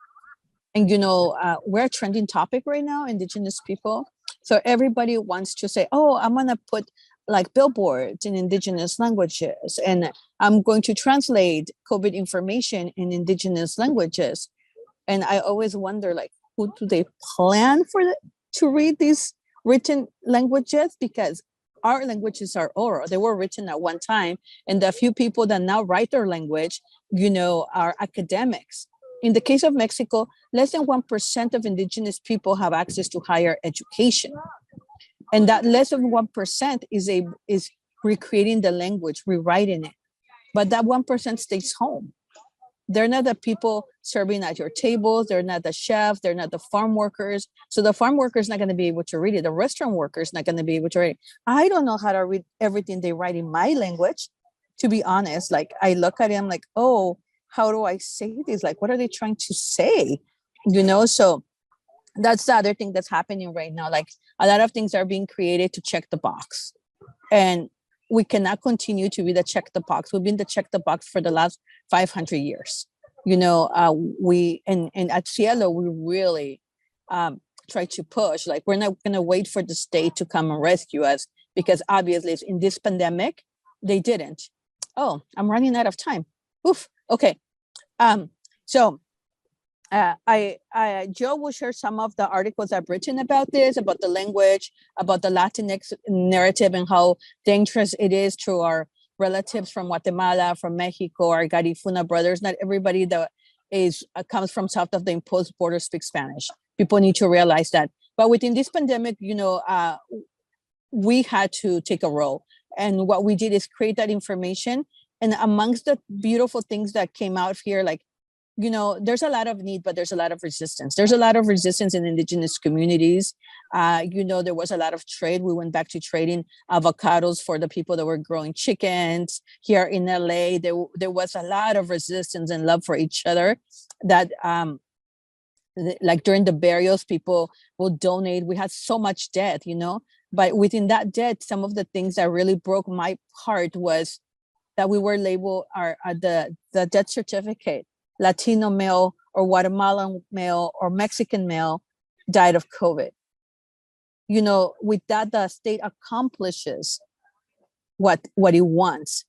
And, you know, we're a trending topic right now, indigenous people. So everybody wants to say, oh, I'm going to put like billboards in indigenous languages, and I'm going to translate COVID information in indigenous languages. And I always wonder, like, who do they plan for to read these written languages? Because our languages are oral. They were written at one time. And the few people that now write their language, you know, are academics. In the case of Mexico, less than 1% of indigenous people have access to higher education. And that less than 1% is recreating the language, rewriting it. But that 1% stays home. They're not the people serving at your tables. They're not the chefs. They're not the farm workers. So the farm worker is not going to be able to read it. The restaurant worker is not going to be able to read it. I don't know how to read everything they write in my language, to be honest. Like, I look at it, I'm like, oh, how do I say this? Like, what are they trying to say? You know, so that's the other thing that's happening right now. Like, a lot of things are being created to check the box. And we cannot continue to be the check the box. We've been the check the box for the last 500 years. You know, we and at Cielo, we really try to push. Like, we're not going to wait for the state to come and rescue us, because obviously in this pandemic, they didn't. Oh, I'm running out of time. Oof. Okay. So Joe will share some of the articles I've written about this, about the language, about the Latinx narrative and how dangerous it is to our relatives from Guatemala, from Mexico, our Garifuna brothers. Not everybody that is comes from south of the imposed border speaks Spanish. People need to realize that. But within this pandemic, you know, we had to take a role. And what we did is create that information. And amongst the beautiful things that came out here, like, you know, there's a lot of need, but there's a lot of resistance. There's a lot of resistance in indigenous communities. You know, there was a lot of trade. We went back to trading avocados for the people that were growing chickens. Here in LA, there was a lot of resistance and love for each other that, like during the burials, people will donate. We had so much debt, you know, but within that debt, some of the things that really broke my heart was that we were labeled the death certificate. Latino male or Guatemalan male or Mexican male died of COVID. You know, with that, the state accomplishes what it wants,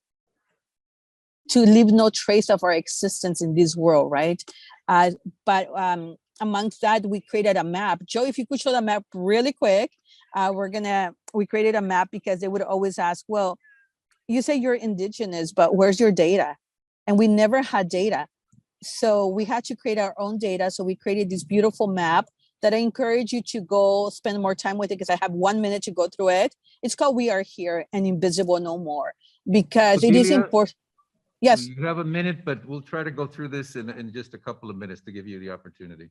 to leave no trace of our existence in this world, right? But amongst that, we created a map. Joe, if you could show the map really quick, we created a map because they would always ask, well, you say you're indigenous, but where's your data? And we never had data. So we had to create our own data. So we created this beautiful map that I encourage you to go spend more time with it, because I have 1 minute to go through it. It's called We Are Here and Invisible No More, because it is important. Yes. You have a minute, but we'll try to go through this in just a couple of minutes to give you the opportunity.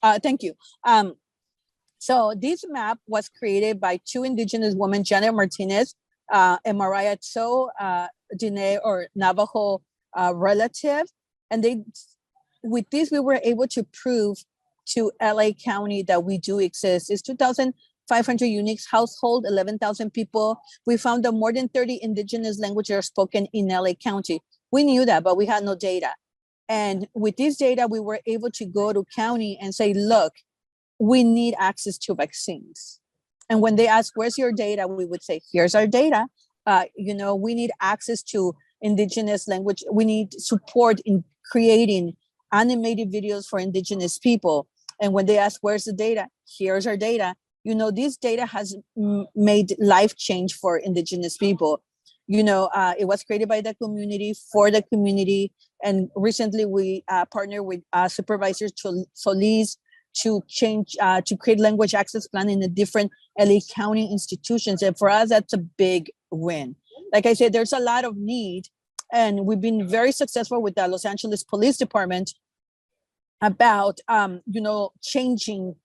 Thank you. So this map was created by two indigenous women, Janet Martinez and Mariah Tso, Diné or Navajo relative. And with this, we were able to prove to LA County that we do exist. It's 2,500 unique household, 11,000 people. We found that more than 30 indigenous languages are spoken in LA County. We knew that, but we had no data. And with this data, we were able to go to county and say, look, we need access to vaccines. And when they ask, where's your data? We would say, here's our data. You know, we need access to indigenous language. We need support in creating animated videos for indigenous people. And when they ask, where's the data? Here's our data. You know, this data has made life change for indigenous people. You know, it was created by the community, for the community. And recently we partnered with Supervisor Solis to create language access plan in the different LA County institutions. And for us, that's a big win. Like I said, there's a lot of need. And we've been very successful with the Los Angeles Police Department about, you know, changing,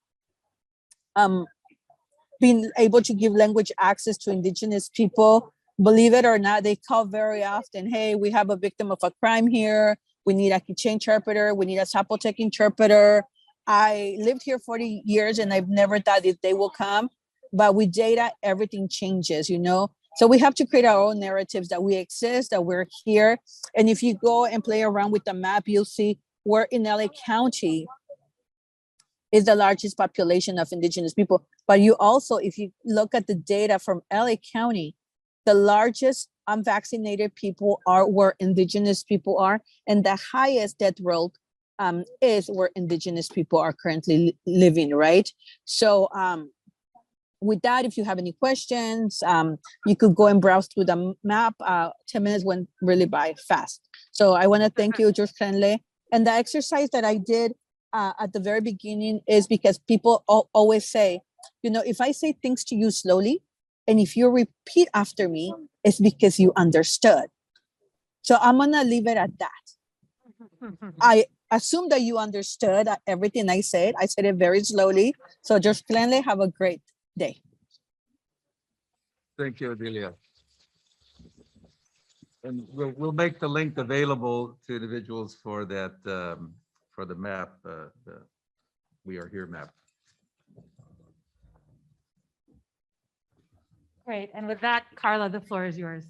being able to give language access to indigenous people. Believe it or not, they call very often, hey, we have a victim of a crime here. We need a Quiché interpreter. We need a Zapotec interpreter. I lived here 40 years and I've never thought if they will come, but with data, everything changes, you know? So we have to create our own narratives that we exist, that we're here. And if you go and play around with the map, you'll see where in LA County is the largest population of indigenous people. But you also, if you look at the data from LA County, the largest unvaccinated people are where indigenous people are. And the highest death rate is where indigenous people are currently living, right? So, with that, if you have any questions, you could go and browse through the map. 10 minutes went really by fast. So I want to thank you, George Crenley. And the exercise that I did at the very beginning is because people always say, you know, if I say things to you slowly, and if you repeat after me, it's because you understood. So I'm going to leave it at that. I assume that you understood everything I said. I said it very slowly. So just plainly have a great day. Thank you, Odelia. And we'll make the link available to individuals for that, for the map, the We Are Here map. Great. And with that, Carla, the floor is yours.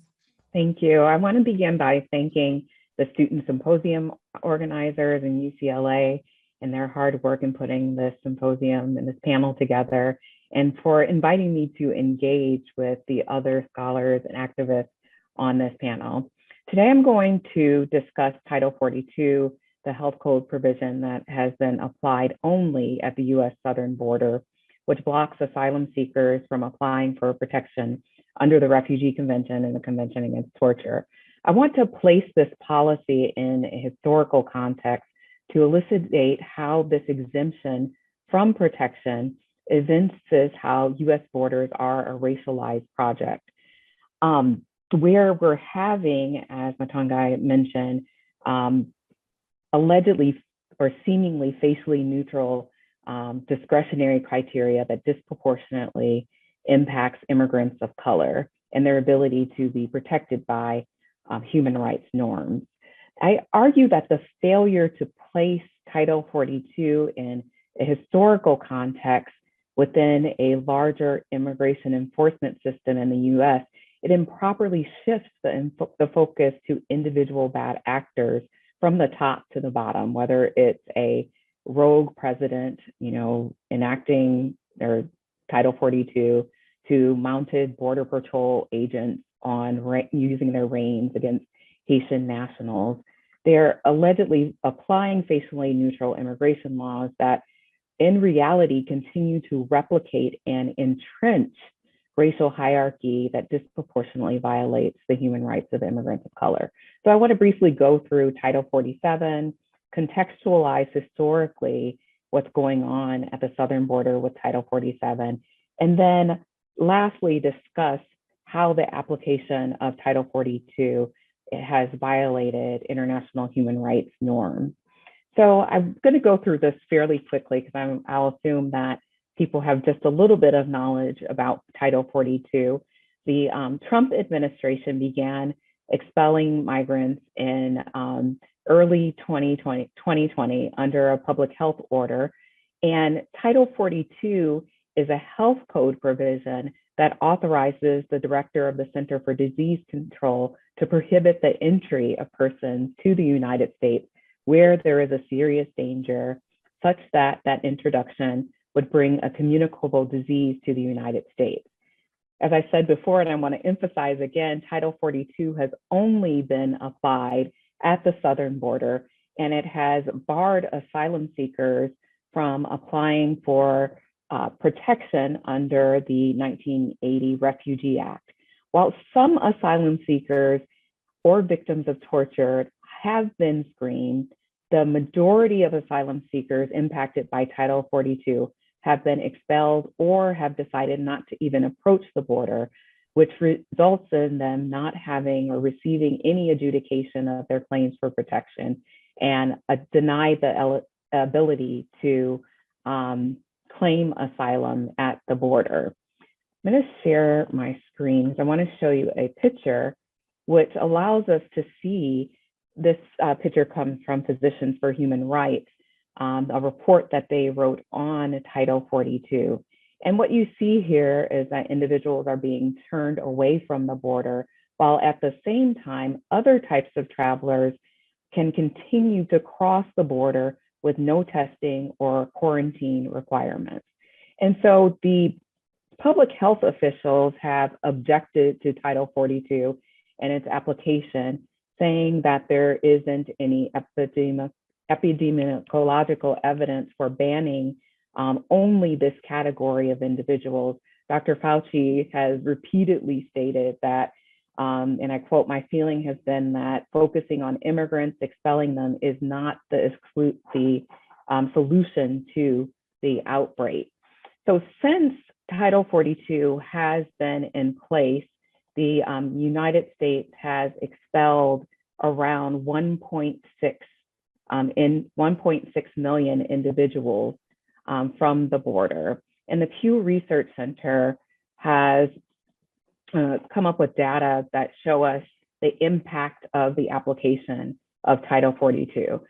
Thank you. I want to begin by thanking the Student Symposium organizers in UCLA and their hard work in putting this symposium and this panel together, and for inviting me to engage with the other scholars and activists on this panel. Today, I'm going to discuss Title 42, the health code provision that has been applied only at the US southern border, which blocks asylum seekers from applying for protection under the Refugee Convention and the Convention Against Torture. I want to place this policy in a historical context to elucidate how this exemption from protection evinces how US borders are a racialized project. Where we're having, as Matiangai mentioned, allegedly or seemingly facially neutral discretionary criteria that disproportionately impacts immigrants of color and their ability to be protected by human rights norms. I argue that the failure to place Title 42 in a historical context within a larger immigration enforcement system in the US, it improperly shifts the focus to individual bad actors from the top to the bottom, whether it's a rogue president, enacting their Title 42, to mounted Border Patrol agents on using their reins against Haitian nationals. They're allegedly applying facially neutral immigration laws that in reality continue to replicate and entrench racial hierarchy that disproportionately violates the human rights of immigrants of color. So I want to briefly go through Title 47, contextualize historically what's going on at the southern border with Title 47, and then lastly discuss how the application of Title 42 has violated international human rights norms. So I'm going to go through this fairly quickly because I'll assume that people have just a little bit of knowledge about Title 42. The Trump administration began expelling migrants in early 2020 under a public health order. And Title 42 is a health code provision that authorizes the director of the Center for Disease Control to prohibit the entry of persons to the United States where there is a serious danger such that that introduction would bring a communicable disease to the United States. As I said before, and I want to emphasize again, Title 42 has only been applied at the southern border, and it has barred asylum seekers from applying for protection under the 1980 Refugee Act. While some asylum seekers or victims of torture have been screened, the majority of asylum seekers impacted by Title 42 have been expelled or have decided not to even approach the border, which results in them not having or receiving any adjudication of their claims for protection and deny the ability to claim asylum at the border. I'm going to share my screen. I want to show you a picture which allows us to see this picture comes from Physicians for Human Rights, a report that they wrote on Title 42. And what you see here is that individuals are being turned away from the border, while at the same time, other types of travelers can continue to cross the border with no testing or quarantine requirements. And so the public health officials have objected to Title 42 and its application, saying that there isn't any epidemiological evidence for banning only this category of individuals. Dr. Fauci has repeatedly stated that, and I quote, "My feeling has been that focusing on immigrants, expelling them is not the solution to the outbreak." So since Title 42 has been in place, the United States has expelled around 1.6 in 1.6 million individuals from the border. And the Pew Research Center has come up with data that show us the impact of the application of Title 42.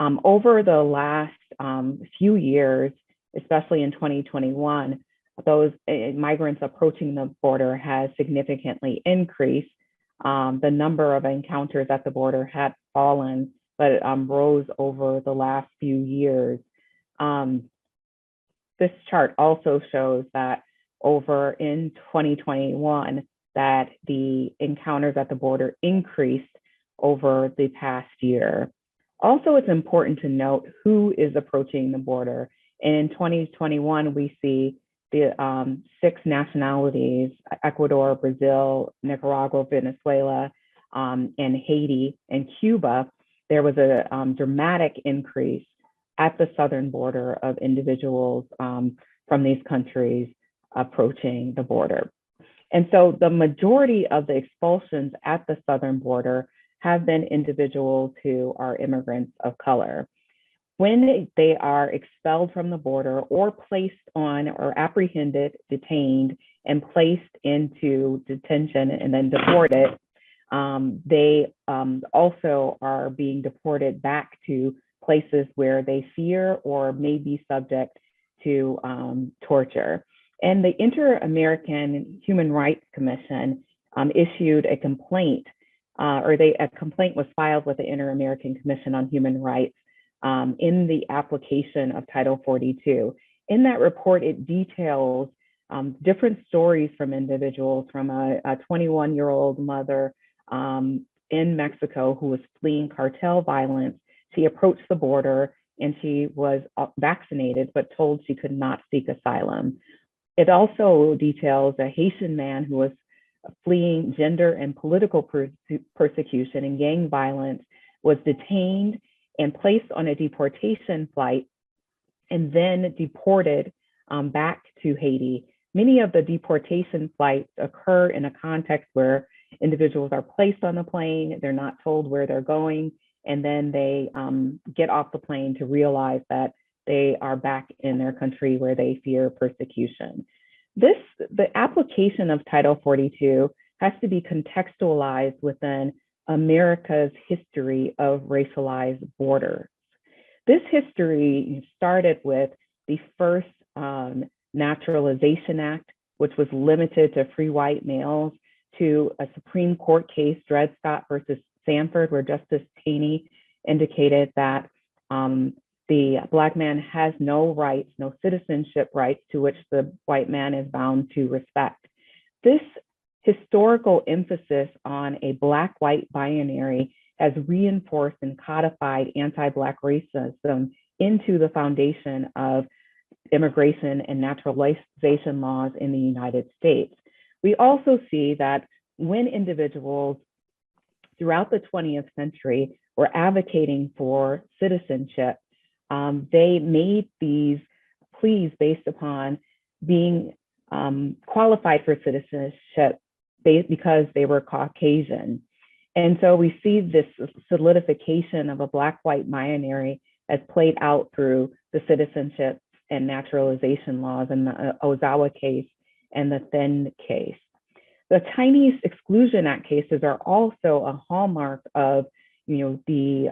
Over the last few years, especially in 2021, those migrants approaching the border has significantly increased. The number of encounters at the border had fallen, but it rose over the last few years. This chart also shows that over in 2021, that the encounters at the border increased over the past year. Also, it's important to note who is approaching the border. And in 2021, we see the 6 nationalities: Ecuador, Brazil, Nicaragua, Venezuela, and Haiti and Cuba. There was a dramatic increase at the southern border of individuals from these countries approaching the border. And so the majority of the expulsions at the southern border have been individuals who are immigrants of color. When they are expelled from the border or placed on or apprehended, detained, and placed into detention and then deported, they also are being deported back to places where they fear or may be subject to torture. And the Inter-American Human Rights Commission issued a complaint, a complaint was filed with the Inter-American Commission on Human Rights in the application of Title 42. In that report, it details different stories from individuals, from a 21-year-old mother in Mexico who was fleeing cartel violence. She approached the border and she was vaccinated, but told she could not seek asylum. It also details a Haitian man who was fleeing gender and political persecution and gang violence, was detained and placed on a deportation flight and then deported back to Haiti. Many of the deportation flights occur in a context where individuals are placed on the plane, they're not told where they're going, and then they get off the plane to realize that they are back in their country where they fear persecution. The application of Title 42 has to be contextualized within America's history of racialized borders. This history started with the first Naturalization Act, which was limited to free white males, to a Supreme Court case, Dred Scott versus Sanford, where Justice Taney indicated that the Black man has no rights, no citizenship rights, to which the white man is bound to respect. This historical emphasis on a Black-white binary has reinforced and codified anti-Black racism into the foundation of immigration and naturalization laws in the United States. We also see that when individuals throughout the 20th century were advocating for citizenship, they made these pleas based upon being qualified for citizenship because they were Caucasian. And so we see this solidification of a Black-white binary as played out through the citizenship and naturalization laws in the Ozawa case and the Thin case. The Chinese Exclusion Act cases are also a hallmark of, the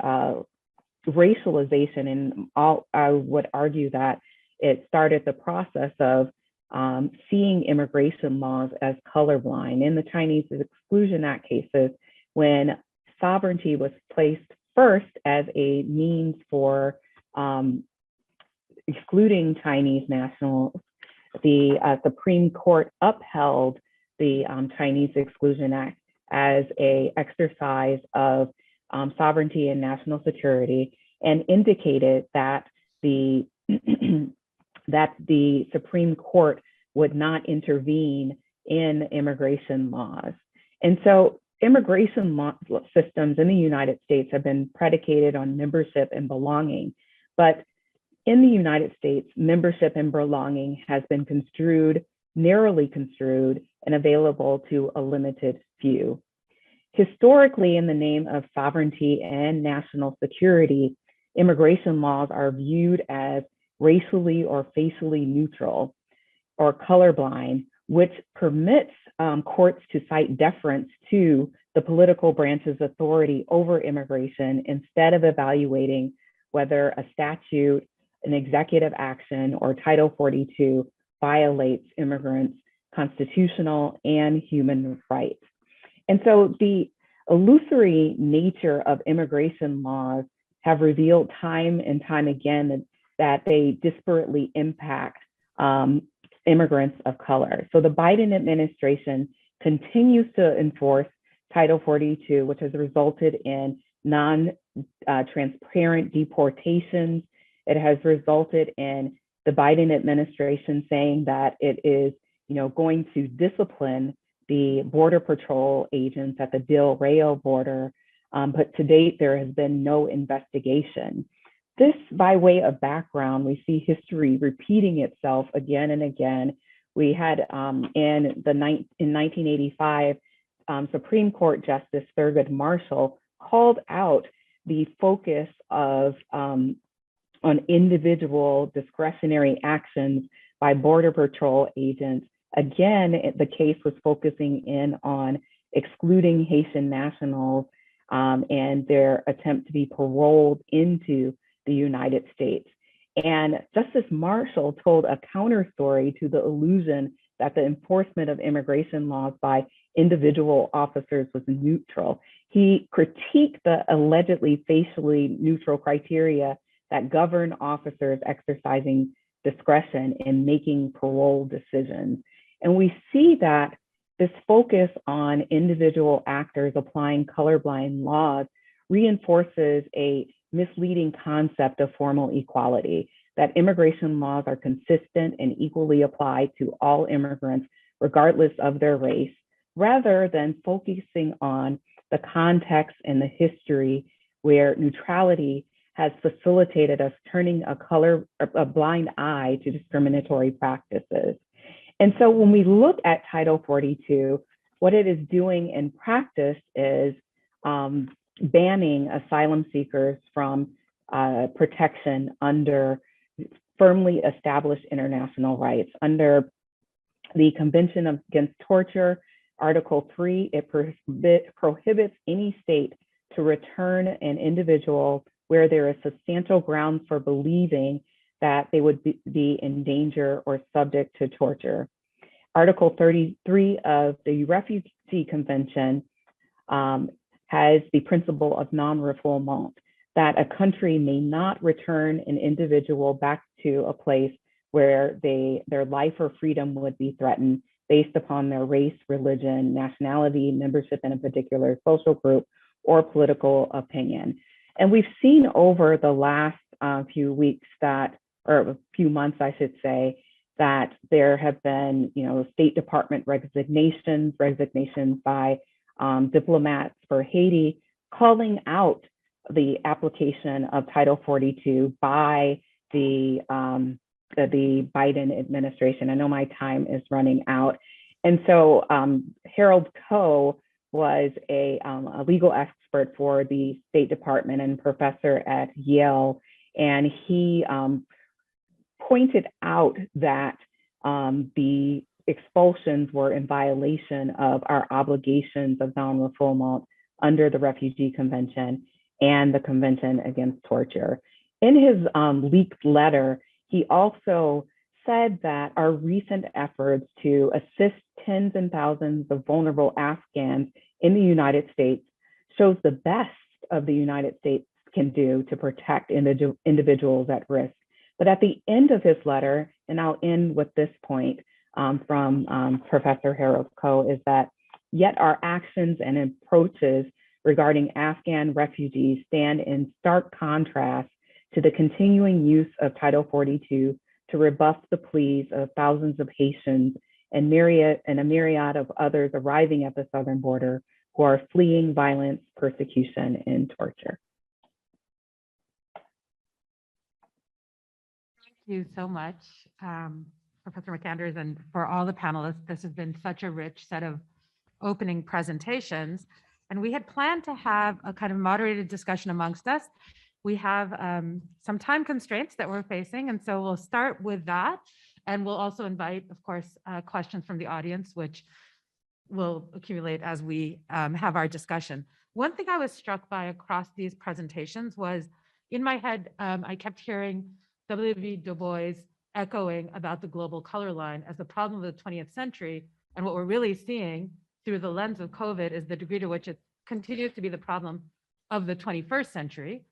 racialization, and I would argue that it started the process of seeing immigration laws as colorblind. In the Chinese Exclusion Act cases, when sovereignty was placed first as a means for excluding Chinese nationals, the Supreme Court upheld the Chinese Exclusion Act as an exercise of sovereignty and national security, and indicated that the Supreme Court would not intervene in immigration laws. And so immigration law systems in the United States have been predicated on membership and belonging. But in the United States, membership and belonging has been narrowly construed, and available to a limited few. Historically, in the name of sovereignty and national security, immigration laws are viewed as racially or facially neutral or colorblind, which permits courts to cite deference to the political branch's authority over immigration instead of evaluating whether a statute, an executive action, or Title 42 violates immigrants' constitutional and human rights. And so the illusory nature of immigration laws have revealed time and time again that they disparately impact immigrants of color. So the Biden administration continues to enforce Title 42, which has resulted in non-transparent deportations. It has resulted in the Biden administration saying that it is, going to discipline the Border Patrol agents at the Del Rio border, but to date, there has been no investigation. This, by way of background, we see history repeating itself again and again. We had in 1985, Supreme Court Justice Thurgood Marshall called out the focus of on individual discretionary actions by Border Patrol agents. Again, the case was focusing in on excluding Haitian nationals and their attempt to be paroled into the United States. And Justice Marshall told a counter story to the illusion that the enforcement of immigration laws by individual officers was neutral. He critiqued the allegedly facially neutral criteria that govern officers exercising discretion in making parole decisions. And we see that this focus on individual actors applying colorblind laws reinforces a misleading concept of formal equality, that immigration laws are consistent and equally applied to all immigrants, regardless of their race, rather than focusing on the context and the history where neutrality has facilitated us turning a blind eye to discriminatory practices. And so when we look at Title 42, what it is doing in practice is banning asylum seekers from protection under firmly established international rights. Under the Convention Against Torture, Article 3, it prohibits any state to return an individual where there is substantial grounds for believing that they would be in danger or subject to torture. Article 33 of the Refugee Convention has the principle of non-refoulement, that a country may not return an individual back to a place where their life or freedom would be threatened based upon their race, religion, nationality, membership in a particular social group, or political opinion. And we've seen over the last few weeks or a few months, I should say, that there have been, State Department resignations by diplomats for Haiti, calling out the application of Title 42 by the Biden administration. I know my time is running out. And so Harold Koh was a legal expert for the State Department and professor at Yale. And he pointed out that the expulsions were in violation of our obligations of non-refoulement under the Refugee Convention and the Convention Against Torture. In his leaked letter, he also said that our recent efforts to assist tens and thousands of vulnerable Afghans in the United States shows the best of the United States can do to protect individuals at risk. But at the end of his letter, and I'll end with this point from Professor Harold Koh, is that yet our actions and approaches regarding Afghan refugees stand in stark contrast to the continuing use of Title 42 to rebuff the pleas of thousands of Haitians and a myriad of others arriving at the southern border who are fleeing violence, persecution, and torture. Thank you so much, Professor McAndrews, and for all the panelists. This has been such a rich set of opening presentations. And we had planned to have a kind of moderated discussion amongst us, we have some time constraints that we're facing. And so we'll start with that. And we'll also invite, of course, questions from the audience, which will accumulate as we have our discussion. One thing I was struck by across these presentations was, in my head, I kept hearing W.B. Du Bois echoing about the global color line as the problem of the 20th century. And what we're really seeing through the lens of COVID is the degree to which it continues to be the problem of the 21st century.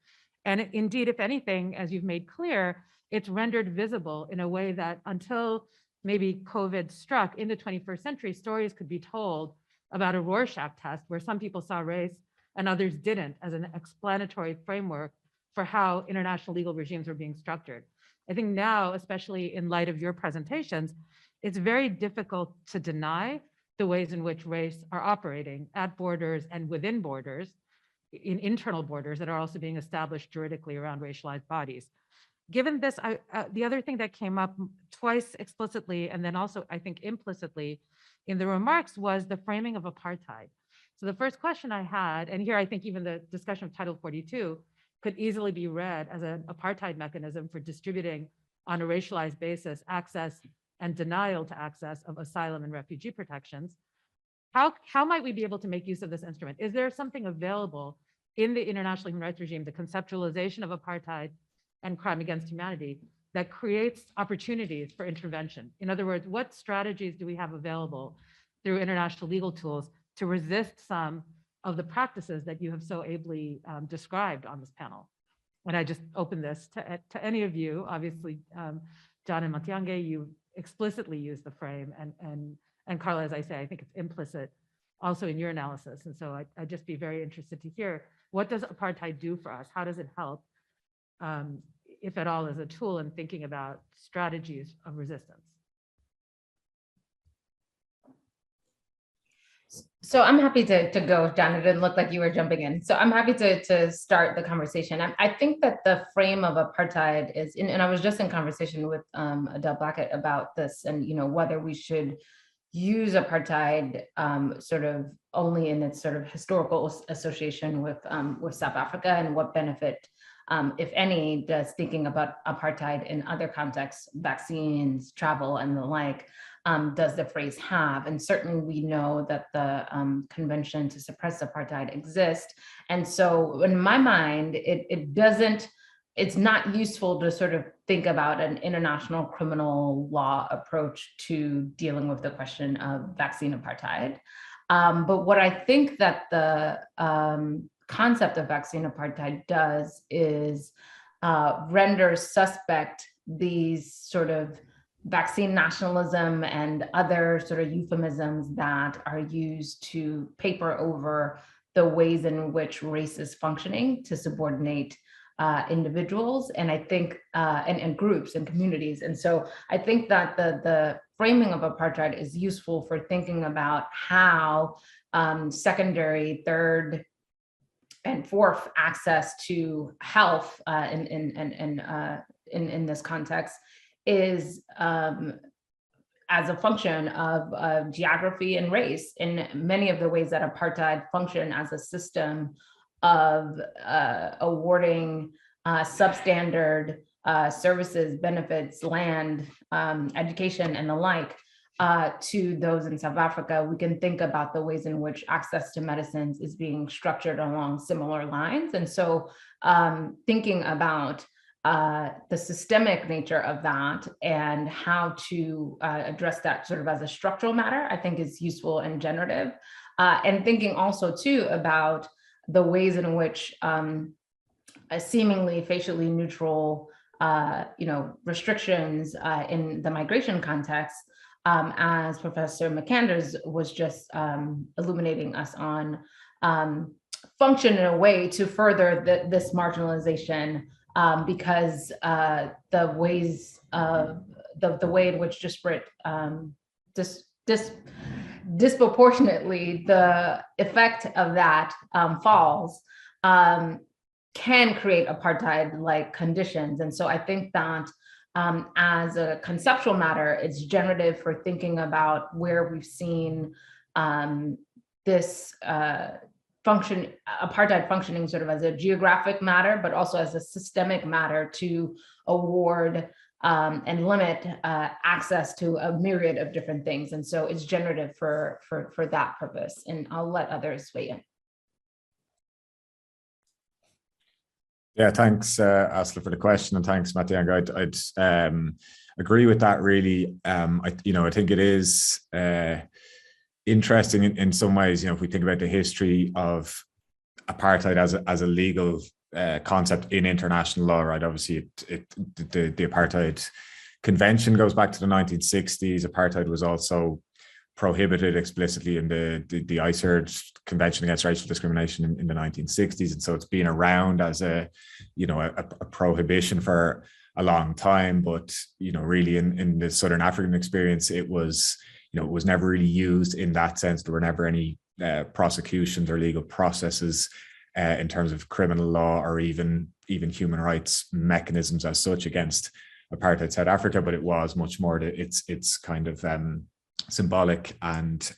And indeed, if anything, as you've made clear, it's rendered visible in a way that until maybe COVID struck in the 21st century, stories could be told about a Rorschach test where some people saw race and others didn't as an explanatory framework for how international legal regimes were being structured. I think now, especially in light of your presentations, it's very difficult to deny the ways in which race are operating at borders and within borders, in internal borders that are also being established juridically around racialized bodies. Given this, the other thing that came up twice explicitly, and then also I think implicitly in the remarks, was the framing of apartheid. So the first question I had, and here I think even the discussion of Title 42 could easily be read as an apartheid mechanism for distributing on a racialized basis access and denial to access of asylum and refugee protections. How might we be able to make use of this instrument? Is there something available in the international human rights regime, the conceptualization of apartheid and crime against humanity, that creates opportunities for intervention? In other words, what strategies do we have available through international legal tools to resist some of the practices that you have so ably described on this panel? And I just open this to any of you. Obviously, John and Matiangai, you explicitly use the frame, and Carla, as I say, I think it's implicit also in your analysis. And so I'd just be very interested to hear, what does apartheid do for us? How does it help, if at all, as a tool in thinking about strategies of resistance? So I'm happy to go, John. It didn't look like you were jumping in. So I'm happy to start the conversation. I think that the frame of apartheid is, and I was just in conversation with Adele Blackett about this, and whether we should use apartheid sort of only in its sort of historical association with South Africa, and what benefit, if any, does thinking about apartheid in other contexts, vaccines, travel, and the like, does the phrase have? And certainly we know that the Convention to Suppress Apartheid exists. And so in my mind, it's not useful to sort of think about an international criminal law approach to dealing with the question of vaccine apartheid. But what I think that the concept of vaccine apartheid does is render suspect these sort of vaccine nationalism and other sort of euphemisms that are used to paper over the ways in which race is functioning to subordinate individuals, and I think and groups and communities. And so I think that the framing of apartheid is useful for thinking about how secondary, third, and fourth access to health in this context is as a function of geography and race, in many of the ways that apartheid function as a system of awarding substandard services, benefits, land, education, and the like to those in South Africa. We can think about the ways in which access to medicines is being structured along similar lines. And so thinking about the systemic nature of that and how to address that sort of as a structural matter, I think is useful and generative. And thinking also too about the ways in which a seemingly facially neutral, restrictions in the migration context, as Professor McAnders was just illuminating us on, function in a way to further this marginalization, because the ways of the way in which disparate, disproportionately the effect of that falls can create apartheid-like conditions. And so I think that as a conceptual matter, it's generative for thinking about where we've seen this apartheid functioning sort of as a geographic matter, but also as a systemic matter to award and limit access to a myriad of different things. And so it's generative for that purpose. And I'll let others weigh in. Yeah, thanks, Asla, for the question, and thanks, Matiangai. I'd agree with that. Really, I think it is interesting in some ways. If we think about the history of apartheid as a legal concept in international law, right? Obviously, the Apartheid Convention goes back to the 1960s. Apartheid was also prohibited explicitly in the ICERD Convention Against Racial Discrimination in the 1960s, and so it's been around as a prohibition for a long time. But really in the Southern African experience, it was never really used in that sense. There were never any prosecutions or legal processes in terms of criminal law or even human rights mechanisms as such against apartheid South Africa. But it was much more its kind of symbolic and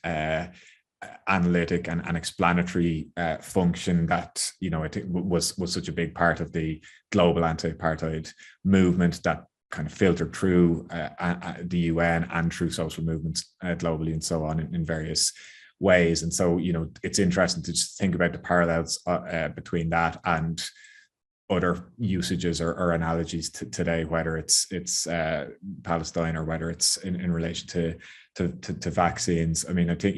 analytic and explanatory function that I think was such a big part of the global anti-apartheid movement that kind of filtered through the UN and through social movements globally and so on in various ways. And so it's interesting to just think about the parallels between that and other usages or analogies today, whether it's Palestine or whether it's in relation to vaccines. I mean, I think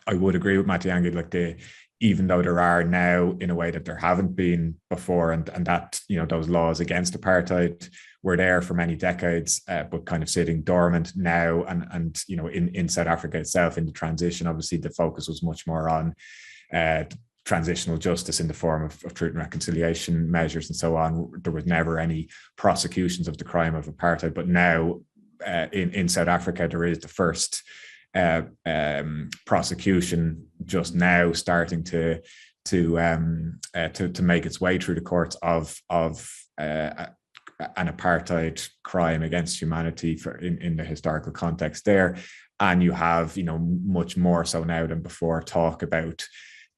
I would agree with Matiangai, even though there are now in a way that there haven't been before, and that those laws against apartheid were there for many decades, but kind of sitting dormant now, and in South Africa itself in the transition, obviously the focus was much more on transitional justice in the form of truth and reconciliation measures and so on. There was never any prosecutions of the crime of apartheid, but now in South Africa there is the first prosecution just now starting to make its way through the courts of an apartheid crime against humanity in the historical context there. And you have much more so now than before talk about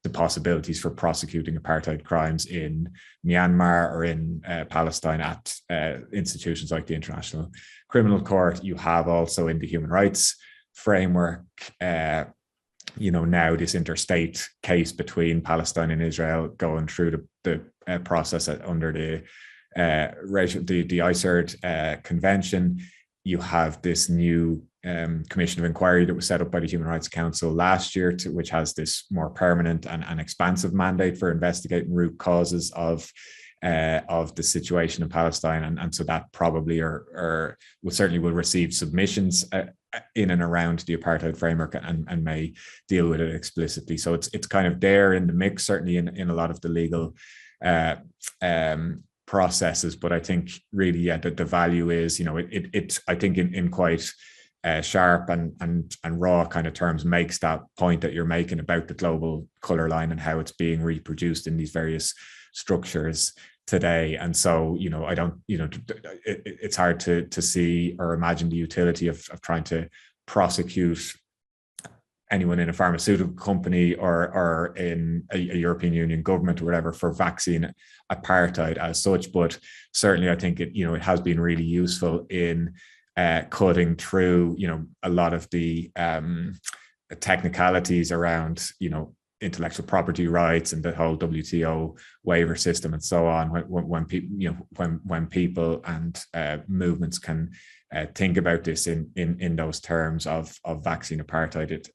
the possibilities for prosecuting apartheid crimes in Myanmar or in Palestine at institutions like the International Criminal Court. You have also in the human rights framework, now this interstate case between Palestine and Israel going through the process under the ICERD Convention. You have this new commission of inquiry that was set up by the Human Rights Council last year, which has this more permanent and expansive mandate for investigating root causes of the situation in Palestine, and so that probably will receive submissions in and around the apartheid framework and may deal with it explicitly. So it's kind of there in the mix, certainly in a lot of the legal processes. But I think really, that the value is, I think in quite sharp and raw kind of terms makes that point that you're making about the global color line and how it's being reproduced in these various structures today. And so, I don't, it's hard to see or imagine the utility of trying to prosecute anyone in a pharmaceutical company or in a European Union government or whatever for vaccine apartheid as such. But certainly I think it has been really useful in cutting through, a lot of the technicalities around, intellectual property rights and the whole WTO waiver system and so on. When people and movements can think about this in those terms of vaccine apartheid,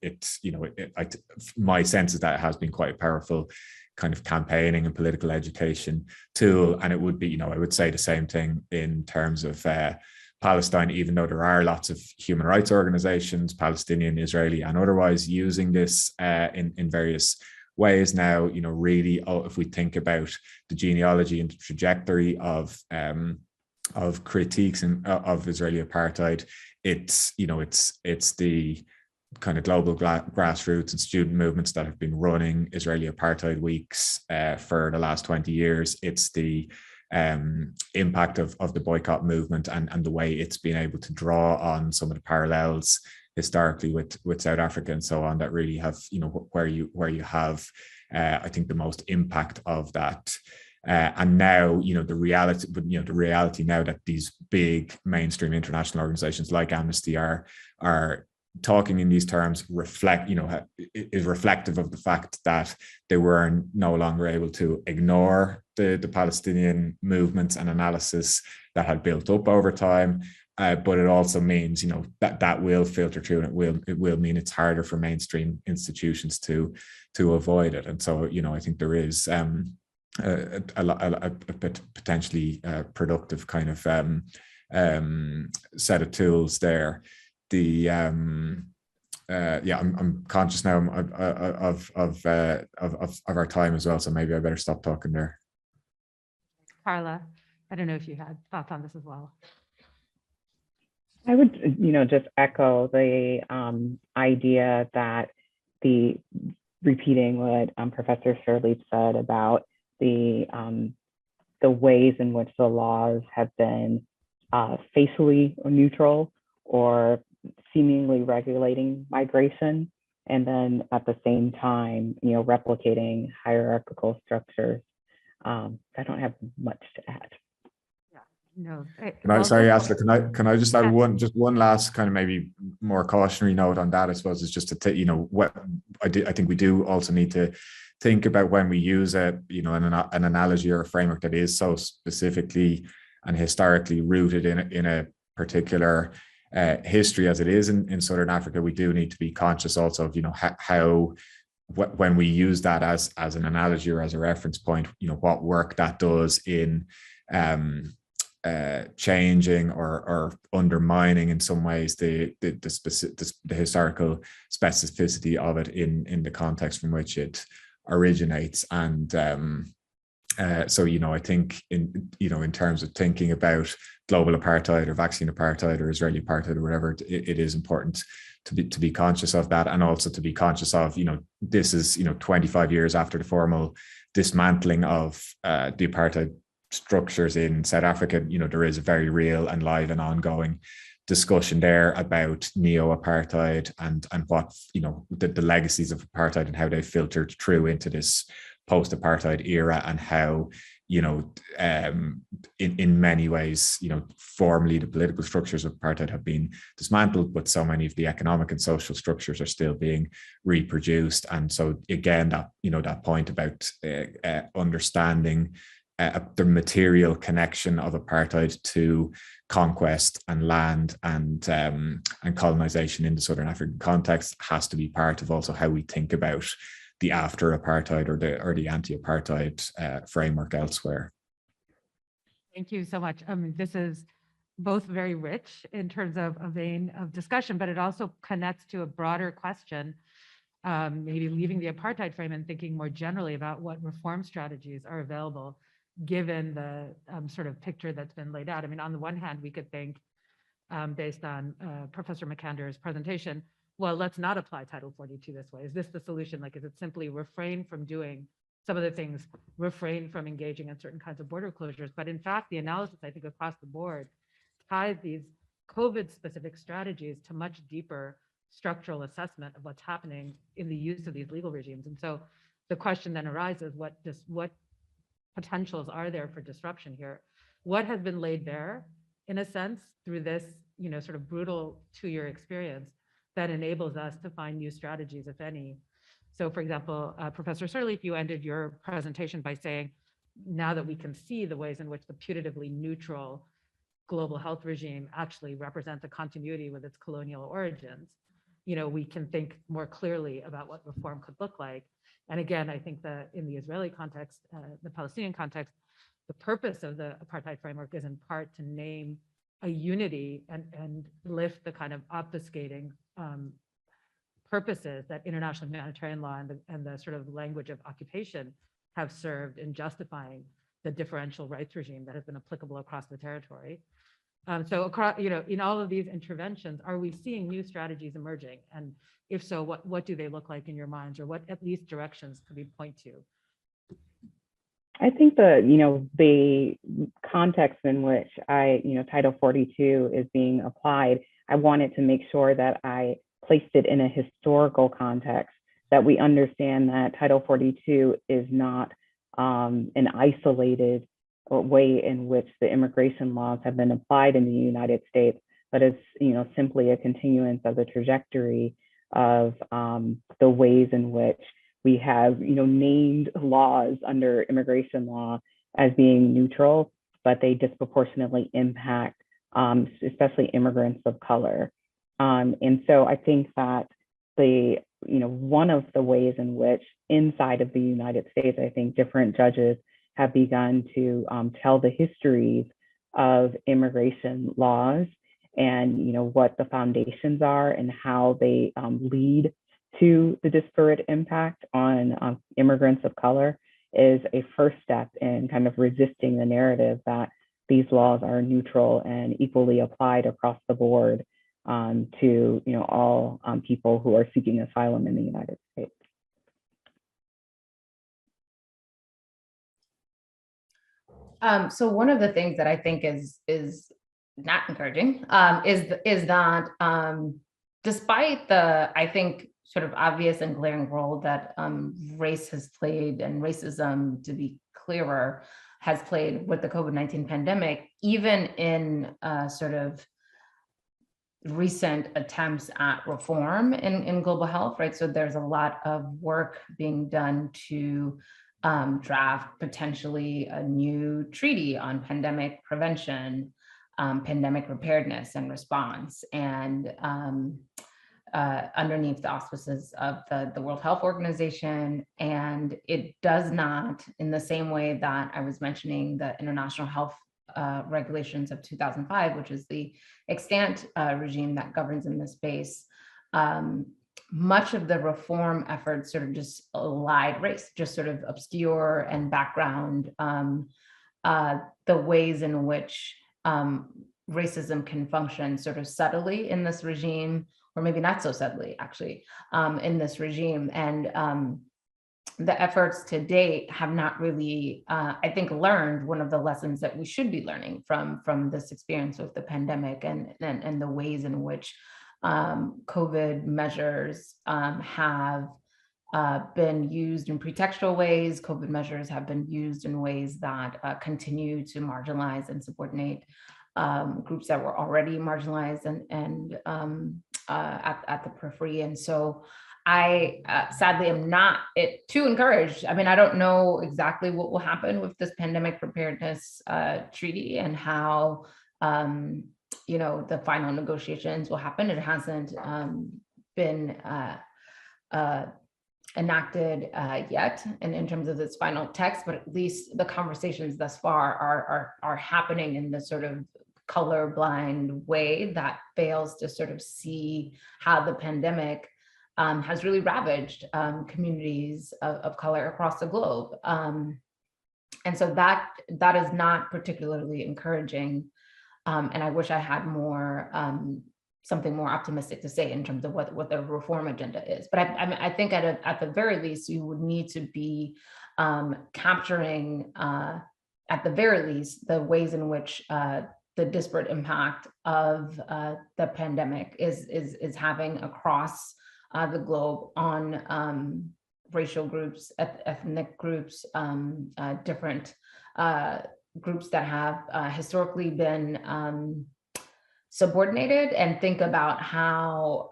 my sense is that it has been quite a powerful kind of campaigning and political education tool. And it would be, I would say the same thing in terms of Palestine, even though there are lots of human rights organizations, Palestinian, Israeli, and otherwise, using this in various ways now. Really, if we think about the genealogy and the trajectory of critiques of Israeli apartheid, it's the kind of global grassroots and student movements that have been running Israeli apartheid weeks for the last 20 years. It's the impact of the boycott movement and the way it's been able to draw on some of the parallels historically with South Africa and so on, that really have, where you have I think, the most impact of that. And now, the reality now that these big mainstream international organizations like Amnesty are talking in these terms is reflective of the fact that they were no longer able to ignore the Palestinian movements and analysis that had built up over time. But it also means, that will filter through, and it will mean it's harder for mainstream institutions to avoid it. And so, I think there is a potentially productive kind of set of tools there. I'm conscious now of our time as well, so maybe I better stop talking there. Carla, I don't know if you had thoughts on this as well. I would, just echo the idea that repeating what Professor Sirleaf said about the ways in which the laws have been facially neutral or seemingly regulating migration, and then at the same time, replicating hierarchical structures. I don't have much to add. No. Sorry, Ashley, can I just add one last kind of maybe more cautionary note on that? I suppose is just to what I think we do also need to think about when we use an analogy or a framework that is so specifically and historically rooted in a particular history as it is in Southern Africa. We do need to be conscious also of how when we use that as an analogy or as a reference point, what work that does in changing or undermining in some ways the historical specificity of it in the context from which it originates. And so I think in terms of thinking about global apartheid or vaccine apartheid or Israeli apartheid or whatever, it is important to be conscious of that, and also to be conscious of this is 25 years after the formal dismantling of the apartheid structures in South Africa. There is a very real and live and ongoing discussion there about neo-apartheid and what the legacies of apartheid and how they filtered through into this post-apartheid era, and how in many ways formally the political structures of apartheid have been dismantled, but so many of the economic and social structures are still being reproduced. And so again, that point about understanding the material connection of apartheid to conquest and land and colonization in the Southern African context has to be part of also how we think about the after apartheid or the anti-apartheid framework elsewhere. Thank you so much. This is both very rich in terms of a vein of discussion, but it also connects to a broader question, maybe leaving the apartheid frame and thinking more generally about what reform strategies are available given the sort of picture that's been laid out. I mean, on the one hand, we could think, based on Professor McAnder's presentation, well, let's not apply Title 42 this way. Is this the solution? Like, is it simply refrain from doing some of the things, refrain from engaging in certain kinds of border closures? But in fact, the analysis, I think, across the board ties these COVID-specific strategies to much deeper structural assessment of what's happening in the use of these legal regimes. And so the question then arises, what potentials are there for disruption here? What has been laid bare, in a sense, through this, sort of brutal 2-year experience that enables us to find new strategies, if any? So, for example, Professor Sirleaf, you ended your presentation by saying, now that we can see the ways in which the putatively neutral global health regime actually represents a continuity with its colonial origins, we can think more clearly about what reform could look like. And again, I think that in the Israeli context, the Palestinian context, the purpose of the apartheid framework is in part to name a unity and lift the kind of obfuscating purposes that international humanitarian law and the sort of language of occupation have served in justifying the differential rights regime that has been applicable across the territory. So across, in all of these interventions, are we seeing new strategies emerging? And if so, what do they look like in your minds, or what at least directions could we point to? I think the context in which Title 42 is being applied, I wanted to make sure that I placed it in a historical context that we understand that Title 42 is not an isolated way in which the immigration laws have been applied in the United States, but it's simply a continuance of the trajectory of the ways in which we have named laws under immigration law as being neutral, but they disproportionately impact especially immigrants of color. And so I think that one of the ways in which inside of the United States, I think different judges have begun to tell the histories of immigration laws and what the foundations are and how they lead to the disparate impact on immigrants of color is a first step in kind of resisting the narrative that these laws are neutral and equally applied across the board to all people who are seeking asylum in the United States. So one of the things that I think is not encouraging is that despite the, I think, sort of obvious and glaring role that race has played, and racism, to be clearer, has played with the COVID-19 pandemic, even in sort of recent attempts at reform in global health, right? So there's a lot of work being done to draft potentially a new treaty on pandemic prevention, pandemic preparedness and response, and underneath the auspices of the World Health Organization. And it does not, in the same way that I was mentioning the international health regulations of 2005, which is the extant regime that governs in this space, much of the reform efforts sort of just elide race, just sort of obscure and background the ways in which racism can function sort of subtly in this regime, or maybe not so subtly, actually, in this regime. And the efforts to date have not really, I think, learned one of the lessons that we should be learning from this experience with the pandemic and the ways in which COVID measures have been used in pretextual ways. COVID measures have been used in ways that continue to marginalize and subordinate groups that were already marginalized and at the periphery. And so I sadly am not too encouraged. I mean, I don't know exactly what will happen with this pandemic preparedness treaty and how the final negotiations will happen. It hasn't been enacted yet in terms of its final text, but at least the conversations thus far are happening in this sort of colorblind way that fails to sort of see how the pandemic has really ravaged communities of color across the globe. And so that is not particularly encouraging. And I wish I had more, something more optimistic to say in terms of what the reform agenda is. But I think at the very least, you would need to be capturing, at the very least, the ways in which the disparate impact of the pandemic is having across the globe on racial groups, ethnic groups, different groups that have historically been subordinated, and think about how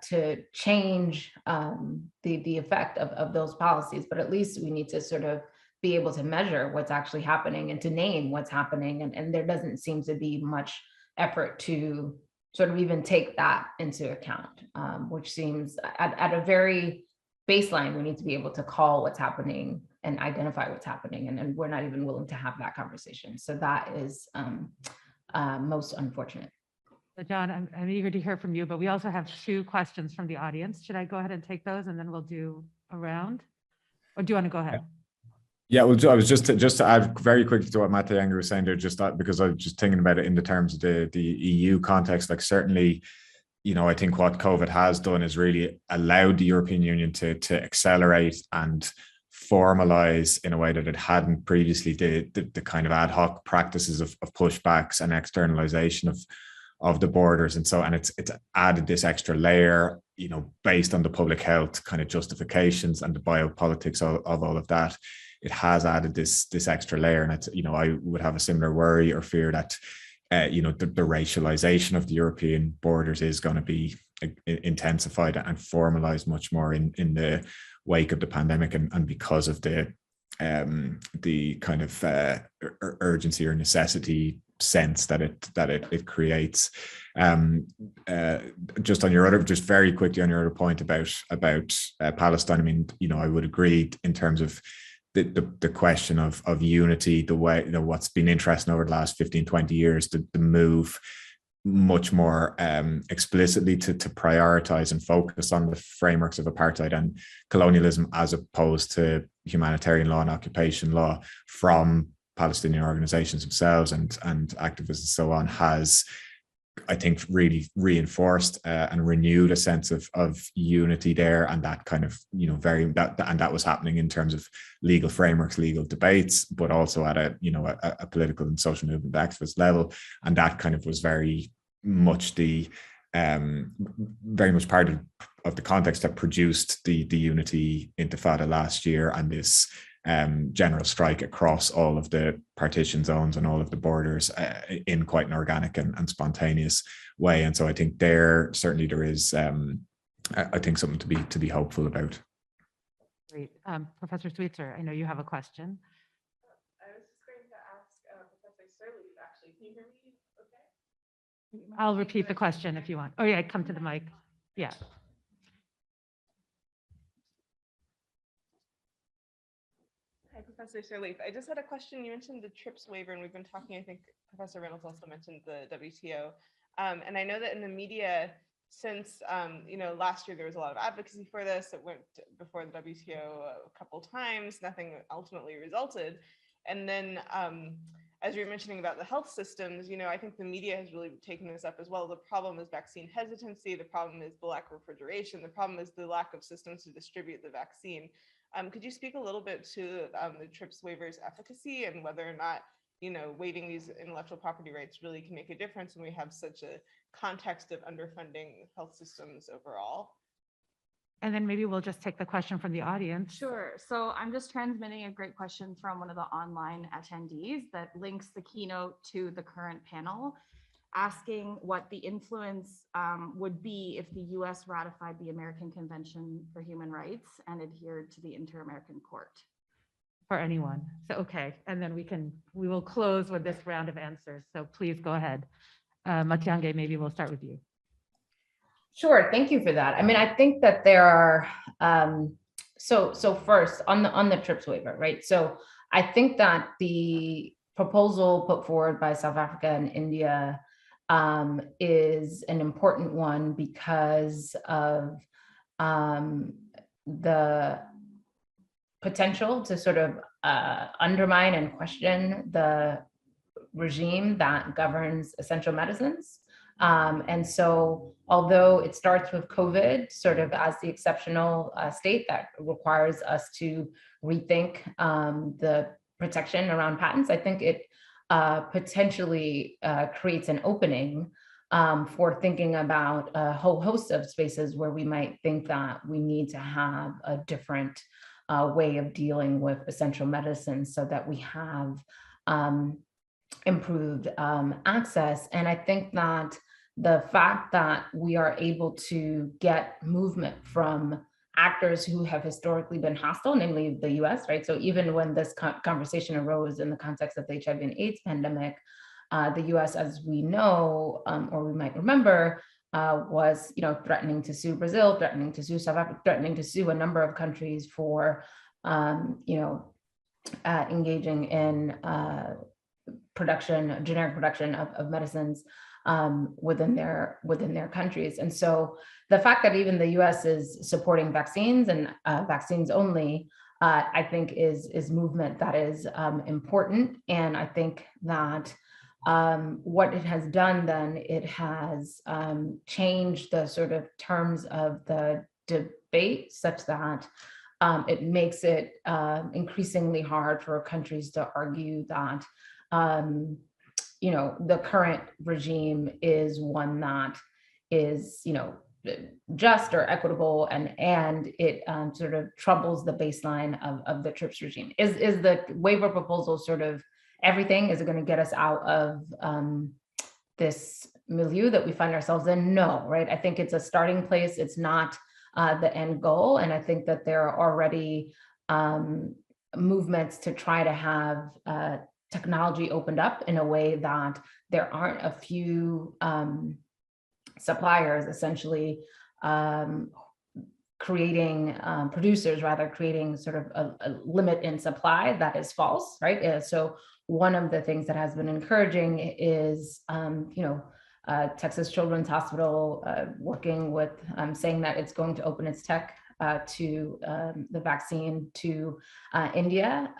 to change the effect of those policies. But at least we need to sort of be able to measure what's actually happening and to name what's happening. And there doesn't seem to be much effort to sort of even take that into account, which seems at a very baseline, we need to be able to call what's happening and identify what's happening. And we're not even willing to have that conversation. So that is most unfortunate. So John, I'm eager to hear from you, but we also have 2 questions from the audience. Should I go ahead and take those and then we'll do a round? Or do you want to go ahead? Yeah, well, I was just to add very quickly to what Matiangai was saying there, just that because I was just thinking about it in the terms of the EU context. Like certainly, I think what COVID has done is really allowed the European Union to accelerate and formalize in a way that it hadn't previously, the kind of ad hoc practices of pushbacks and externalization of the borders. And so, and it's added this extra layer, you know, based on the public health kind of justifications and the biopolitics of all of that. It has added this extra layer. And it's, you know, I would have a similar worry or fear that, you know, the racialization of the European borders is going to be intensified and formalized much more in the wake of the pandemic, and because of the kind of urgency or necessity sense that it creates. Just on your other, just very quickly on your other point about Palestine, I mean, you know, I would agree in terms of the question of unity, the way, you know, what's been interesting over the last 15, 20 years, the move much more explicitly to prioritize and focus on the frameworks of apartheid and colonialism as opposed to humanitarian law and occupation law from Palestinian organizations themselves and activists and so on, has, I think, really reinforced and renewed a sense of unity there. And that kind of, you know, that was happening in terms of legal frameworks, legal debates, but also at a, you know, a political and social movement activist level. And that kind of was very much very much part of the context that produced the Unity Intifada last year, and this general strike across all of the partition zones and all of the borders in quite an organic and spontaneous way. And so I think there is, I think, something to be hopeful about. Great. Professor Sweetser, I know you have a question. I was just going to ask Professor Sirleaf, actually. Can you hear me okay? I'll repeat the question if you want. Oh yeah, come to the mic. Yeah. Hi, Professor Sirleaf. I just had a question. You mentioned the TRIPS waiver, and we've been talking, I think Professor Reynolds also mentioned the WTO. And I know that in the media, since, you know, last year there was a lot of advocacy for this. It went before the WTO a couple times, nothing ultimately resulted. And then as you were mentioning about the health systems, you know, I think the media has really taken this up as well. The problem is vaccine hesitancy. The problem is the lack of refrigeration. The problem is the lack of systems to distribute the vaccine. Could you speak a little bit to the TRIPS waiver's efficacy and whether or not, you know, waiving these intellectual property rights really can make a difference when we have such a context of underfunding health systems overall? And then maybe we'll just take the question from the audience. Sure. So I'm just transmitting a great question from one of the online attendees that links the keynote to the current panel, asking what the influence would be if the US ratified the American Convention for Human Rights and adhered to the Inter-American Court. For anyone. So, okay. And then we will close with this round of answers. So please go ahead. Matiangai, maybe we'll start with you. Sure, thank you for that. I mean, I think that there are, so first on the TRIPS waiver, right? So I think that the proposal put forward by South Africa and India is an important one because of the potential to sort of undermine and question the regime that governs essential medicines. And so although it starts with COVID sort of as the exceptional state that requires us to rethink the protection around patents, I think it potentially creates an opening for thinking about a whole host of spaces where we might think that we need to have a different way of dealing with essential medicines so that we have improved access. And I think that the fact that we are able to get movement from actors who have historically been hostile, namely the US, right? So even when this conversation arose in the context of the HIV and AIDS pandemic, the US, as we know, or we might remember, was, you know, threatening to sue Brazil, threatening to sue South Africa, threatening to sue a number of countries for, you know, engaging in production, generic production of medicines within their countries. And so the fact that even the US is supporting vaccines and vaccines only, I think is movement that is important. And I think that what it has done then, it has changed the sort of terms of the debate such that it makes it increasingly hard for countries to argue that you know, the current regime is one that is, you know, just or equitable, and it sort of troubles the baseline of the TRIPS regime. Is the waiver proposal sort of everything? Is it going to get us out of this milieu that we find ourselves in? No, right? I think it's a starting place. It's not the end goal. And I think that there are already movements to try to have technology opened up in a way that there aren't a few suppliers essentially creating producers rather creating sort of a limit in supply that is false, right? So one of the things that has been encouraging is, you know, Texas Children's Hospital working with saying that it's going to open its tech to the vaccine to India.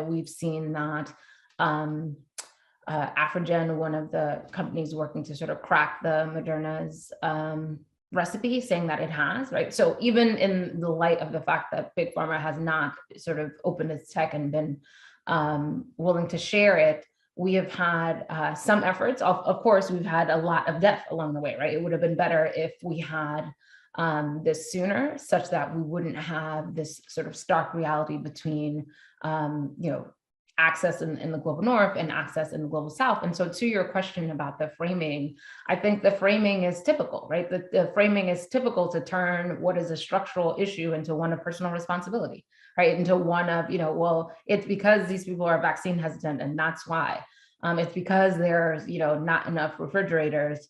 We've seen that Afrigen, one of the companies working to sort of crack the Moderna's recipe, saying that it has, right? So even in the light of the fact that Big Pharma has not sort of opened its tech and been willing to share it, we have had some efforts. Of course, we've had a lot of death along the way, right? It would have been better if we had this sooner, such that we wouldn't have this sort of stark reality between, you know, access in the global north and access in the global south. And so to your question about the framing, I think the framing is typical, right? The framing is typical to turn what is a structural issue into one of personal responsibility, right? Into one of, you know, well, it's because these people are vaccine hesitant and that's why. It's because there's, you know, not enough refrigerators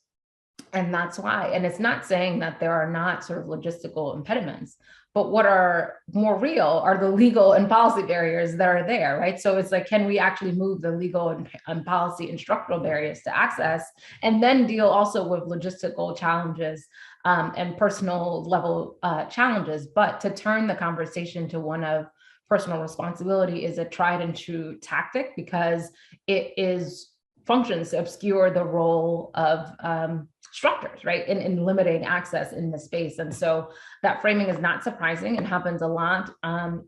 and that's why. And it's not saying that there are not sort of logistical impediments, but what are more real are the legal and policy barriers that are there, right? So it's like, can we actually move the legal and policy and structural barriers to access, and then deal also with logistical challenges and personal level challenges? But to turn the conversation to one of personal responsibility is a tried and true tactic, because it functions to obscure the role of structures, right, in limiting access in the space. And so that framing is not surprising and happens a lot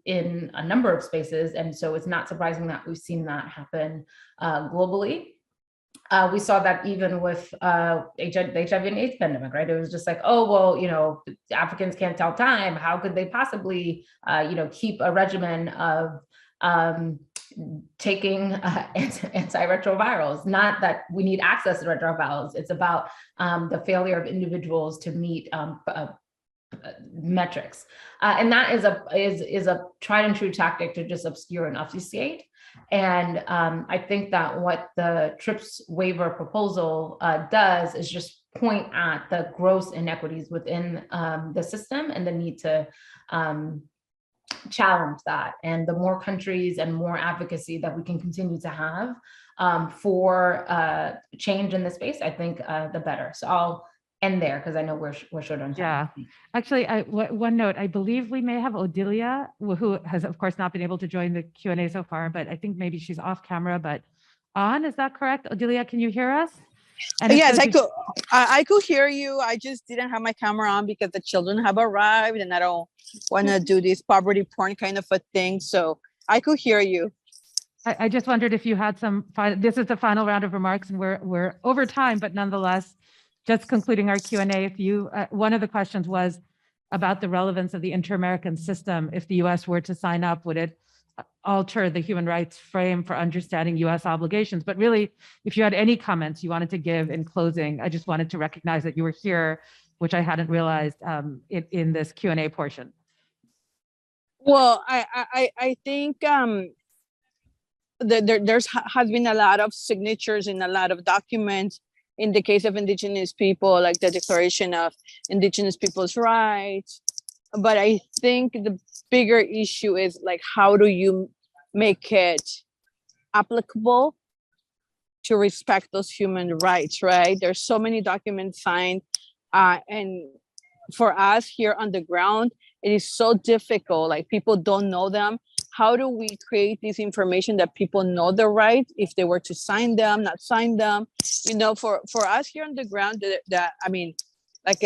in a number of spaces. And so it's not surprising that we've seen that happen globally. We saw that even with the HIV and AIDS pandemic, right? It was just like, oh, well, you know, Africans can't tell time. How could they possibly, you know, keep a regimen of taking antiretrovirals? Not that we need access to retrovirals. It's about the failure of individuals to meet metrics, and that is a tried and true tactic to just obscure and obfuscate. And I think that what the TRIPS waiver proposal does is just point at the gross inequities within the system and the need to challenge that. And the more countries and more advocacy that we can continue to have for change in the space, I think the better. So I'll end there because I know we're short on time. Yeah, actually, one note, I believe we may have Odilia, who has of course not been able to join the Q&A so far, but I think maybe she's off camera, but on, is that correct? Odilia, can you hear us? And yes, I could hear you. I just didn't have my camera on because the children have arrived and I don't want to do this poverty porn kind of a thing. So I could hear you. I just wondered if you had some, this is the final round of remarks and we're over time, but nonetheless, just concluding our Q&A, if you, one of the questions was about the relevance of the inter-American system. If the US were to sign up, would it alter the human rights frame for understanding US obligations? But really, if you had any comments you wanted to give in closing, I just wanted to recognize that you were here, which I hadn't realized in this Q&A portion. Well, I think there's has been a lot of signatures in a lot of documents. In the case of Indigenous people, like the Declaration of Indigenous Peoples' Rights. But I think the bigger issue is like, how do you make it applicable to respect those human rights, right? There's so many documents signed. And for us here on the ground, it is so difficult, like people don't know them. How do we create this information that people know the right if they were to sign them, not sign them? You know, for us here on the ground, I mean, like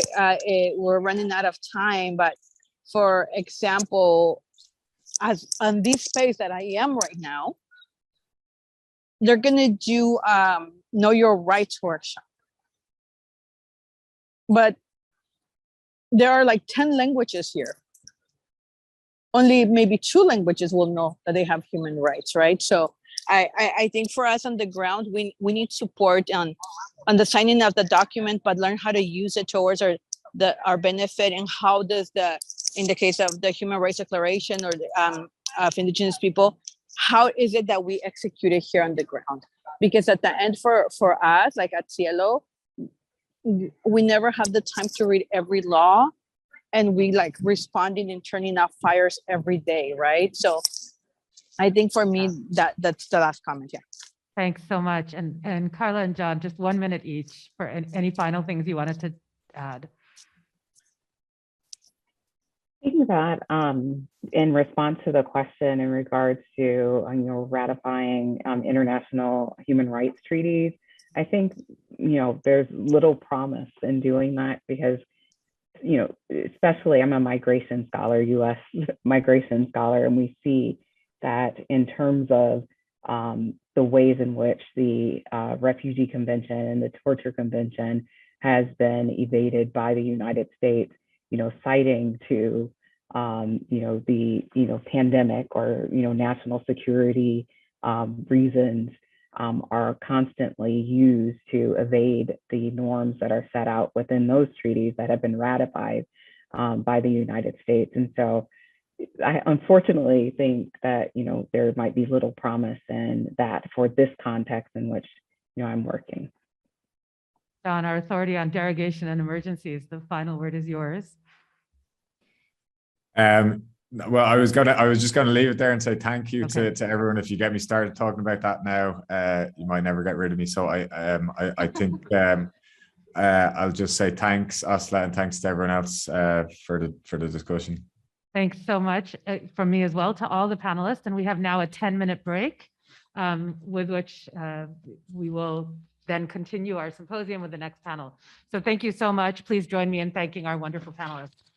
we're running out of time, but for example, as on this space that I am right now, they're gonna do Know Your Rights workshop. But there are like 10 languages here. Only maybe 2 languages will know that they have human rights, right? So I think for us on the ground, we need support on the signing of the document, but learn how to use it towards our benefit, and how does in the case of the Human Rights Declaration or of Indigenous people, how is it that we execute it here on the ground? Because at the end for us, like at Cielo, we never have the time to read every law, and we like responding and turning off fires every day, right? So I think for me, that's the last comment. Yeah. Thanks so much. And Carla and John, just 1 minute each for any final things you wanted to add. I think that in response to the question in regards to ratifying international human rights treaties, I think there's little promise in doing that, because especially I'm a migration scholar, U.S. migration scholar, and we see that in terms of the ways in which the Refugee Convention and the Torture Convention has been evaded by the United States, citing to the pandemic or national security reasons are constantly used to evade the norms that are set out within those treaties that have been ratified by the United States. And so I unfortunately think that there might be little promise in that for this context in which I'm working. John, our authority on derogation and emergencies, the final word is yours. Well, I was just gonna leave it there and say thank you to everyone. If you get me started talking about that now, you might never get rid of me. So I think I'll just say thanks, Asla, and thanks to everyone else for the discussion. Thanks so much from me as well to all the panelists. And we have now a 10-minute break, with which we will then continue our symposium with the next panel. So thank you so much. Please join me in thanking our wonderful panelists.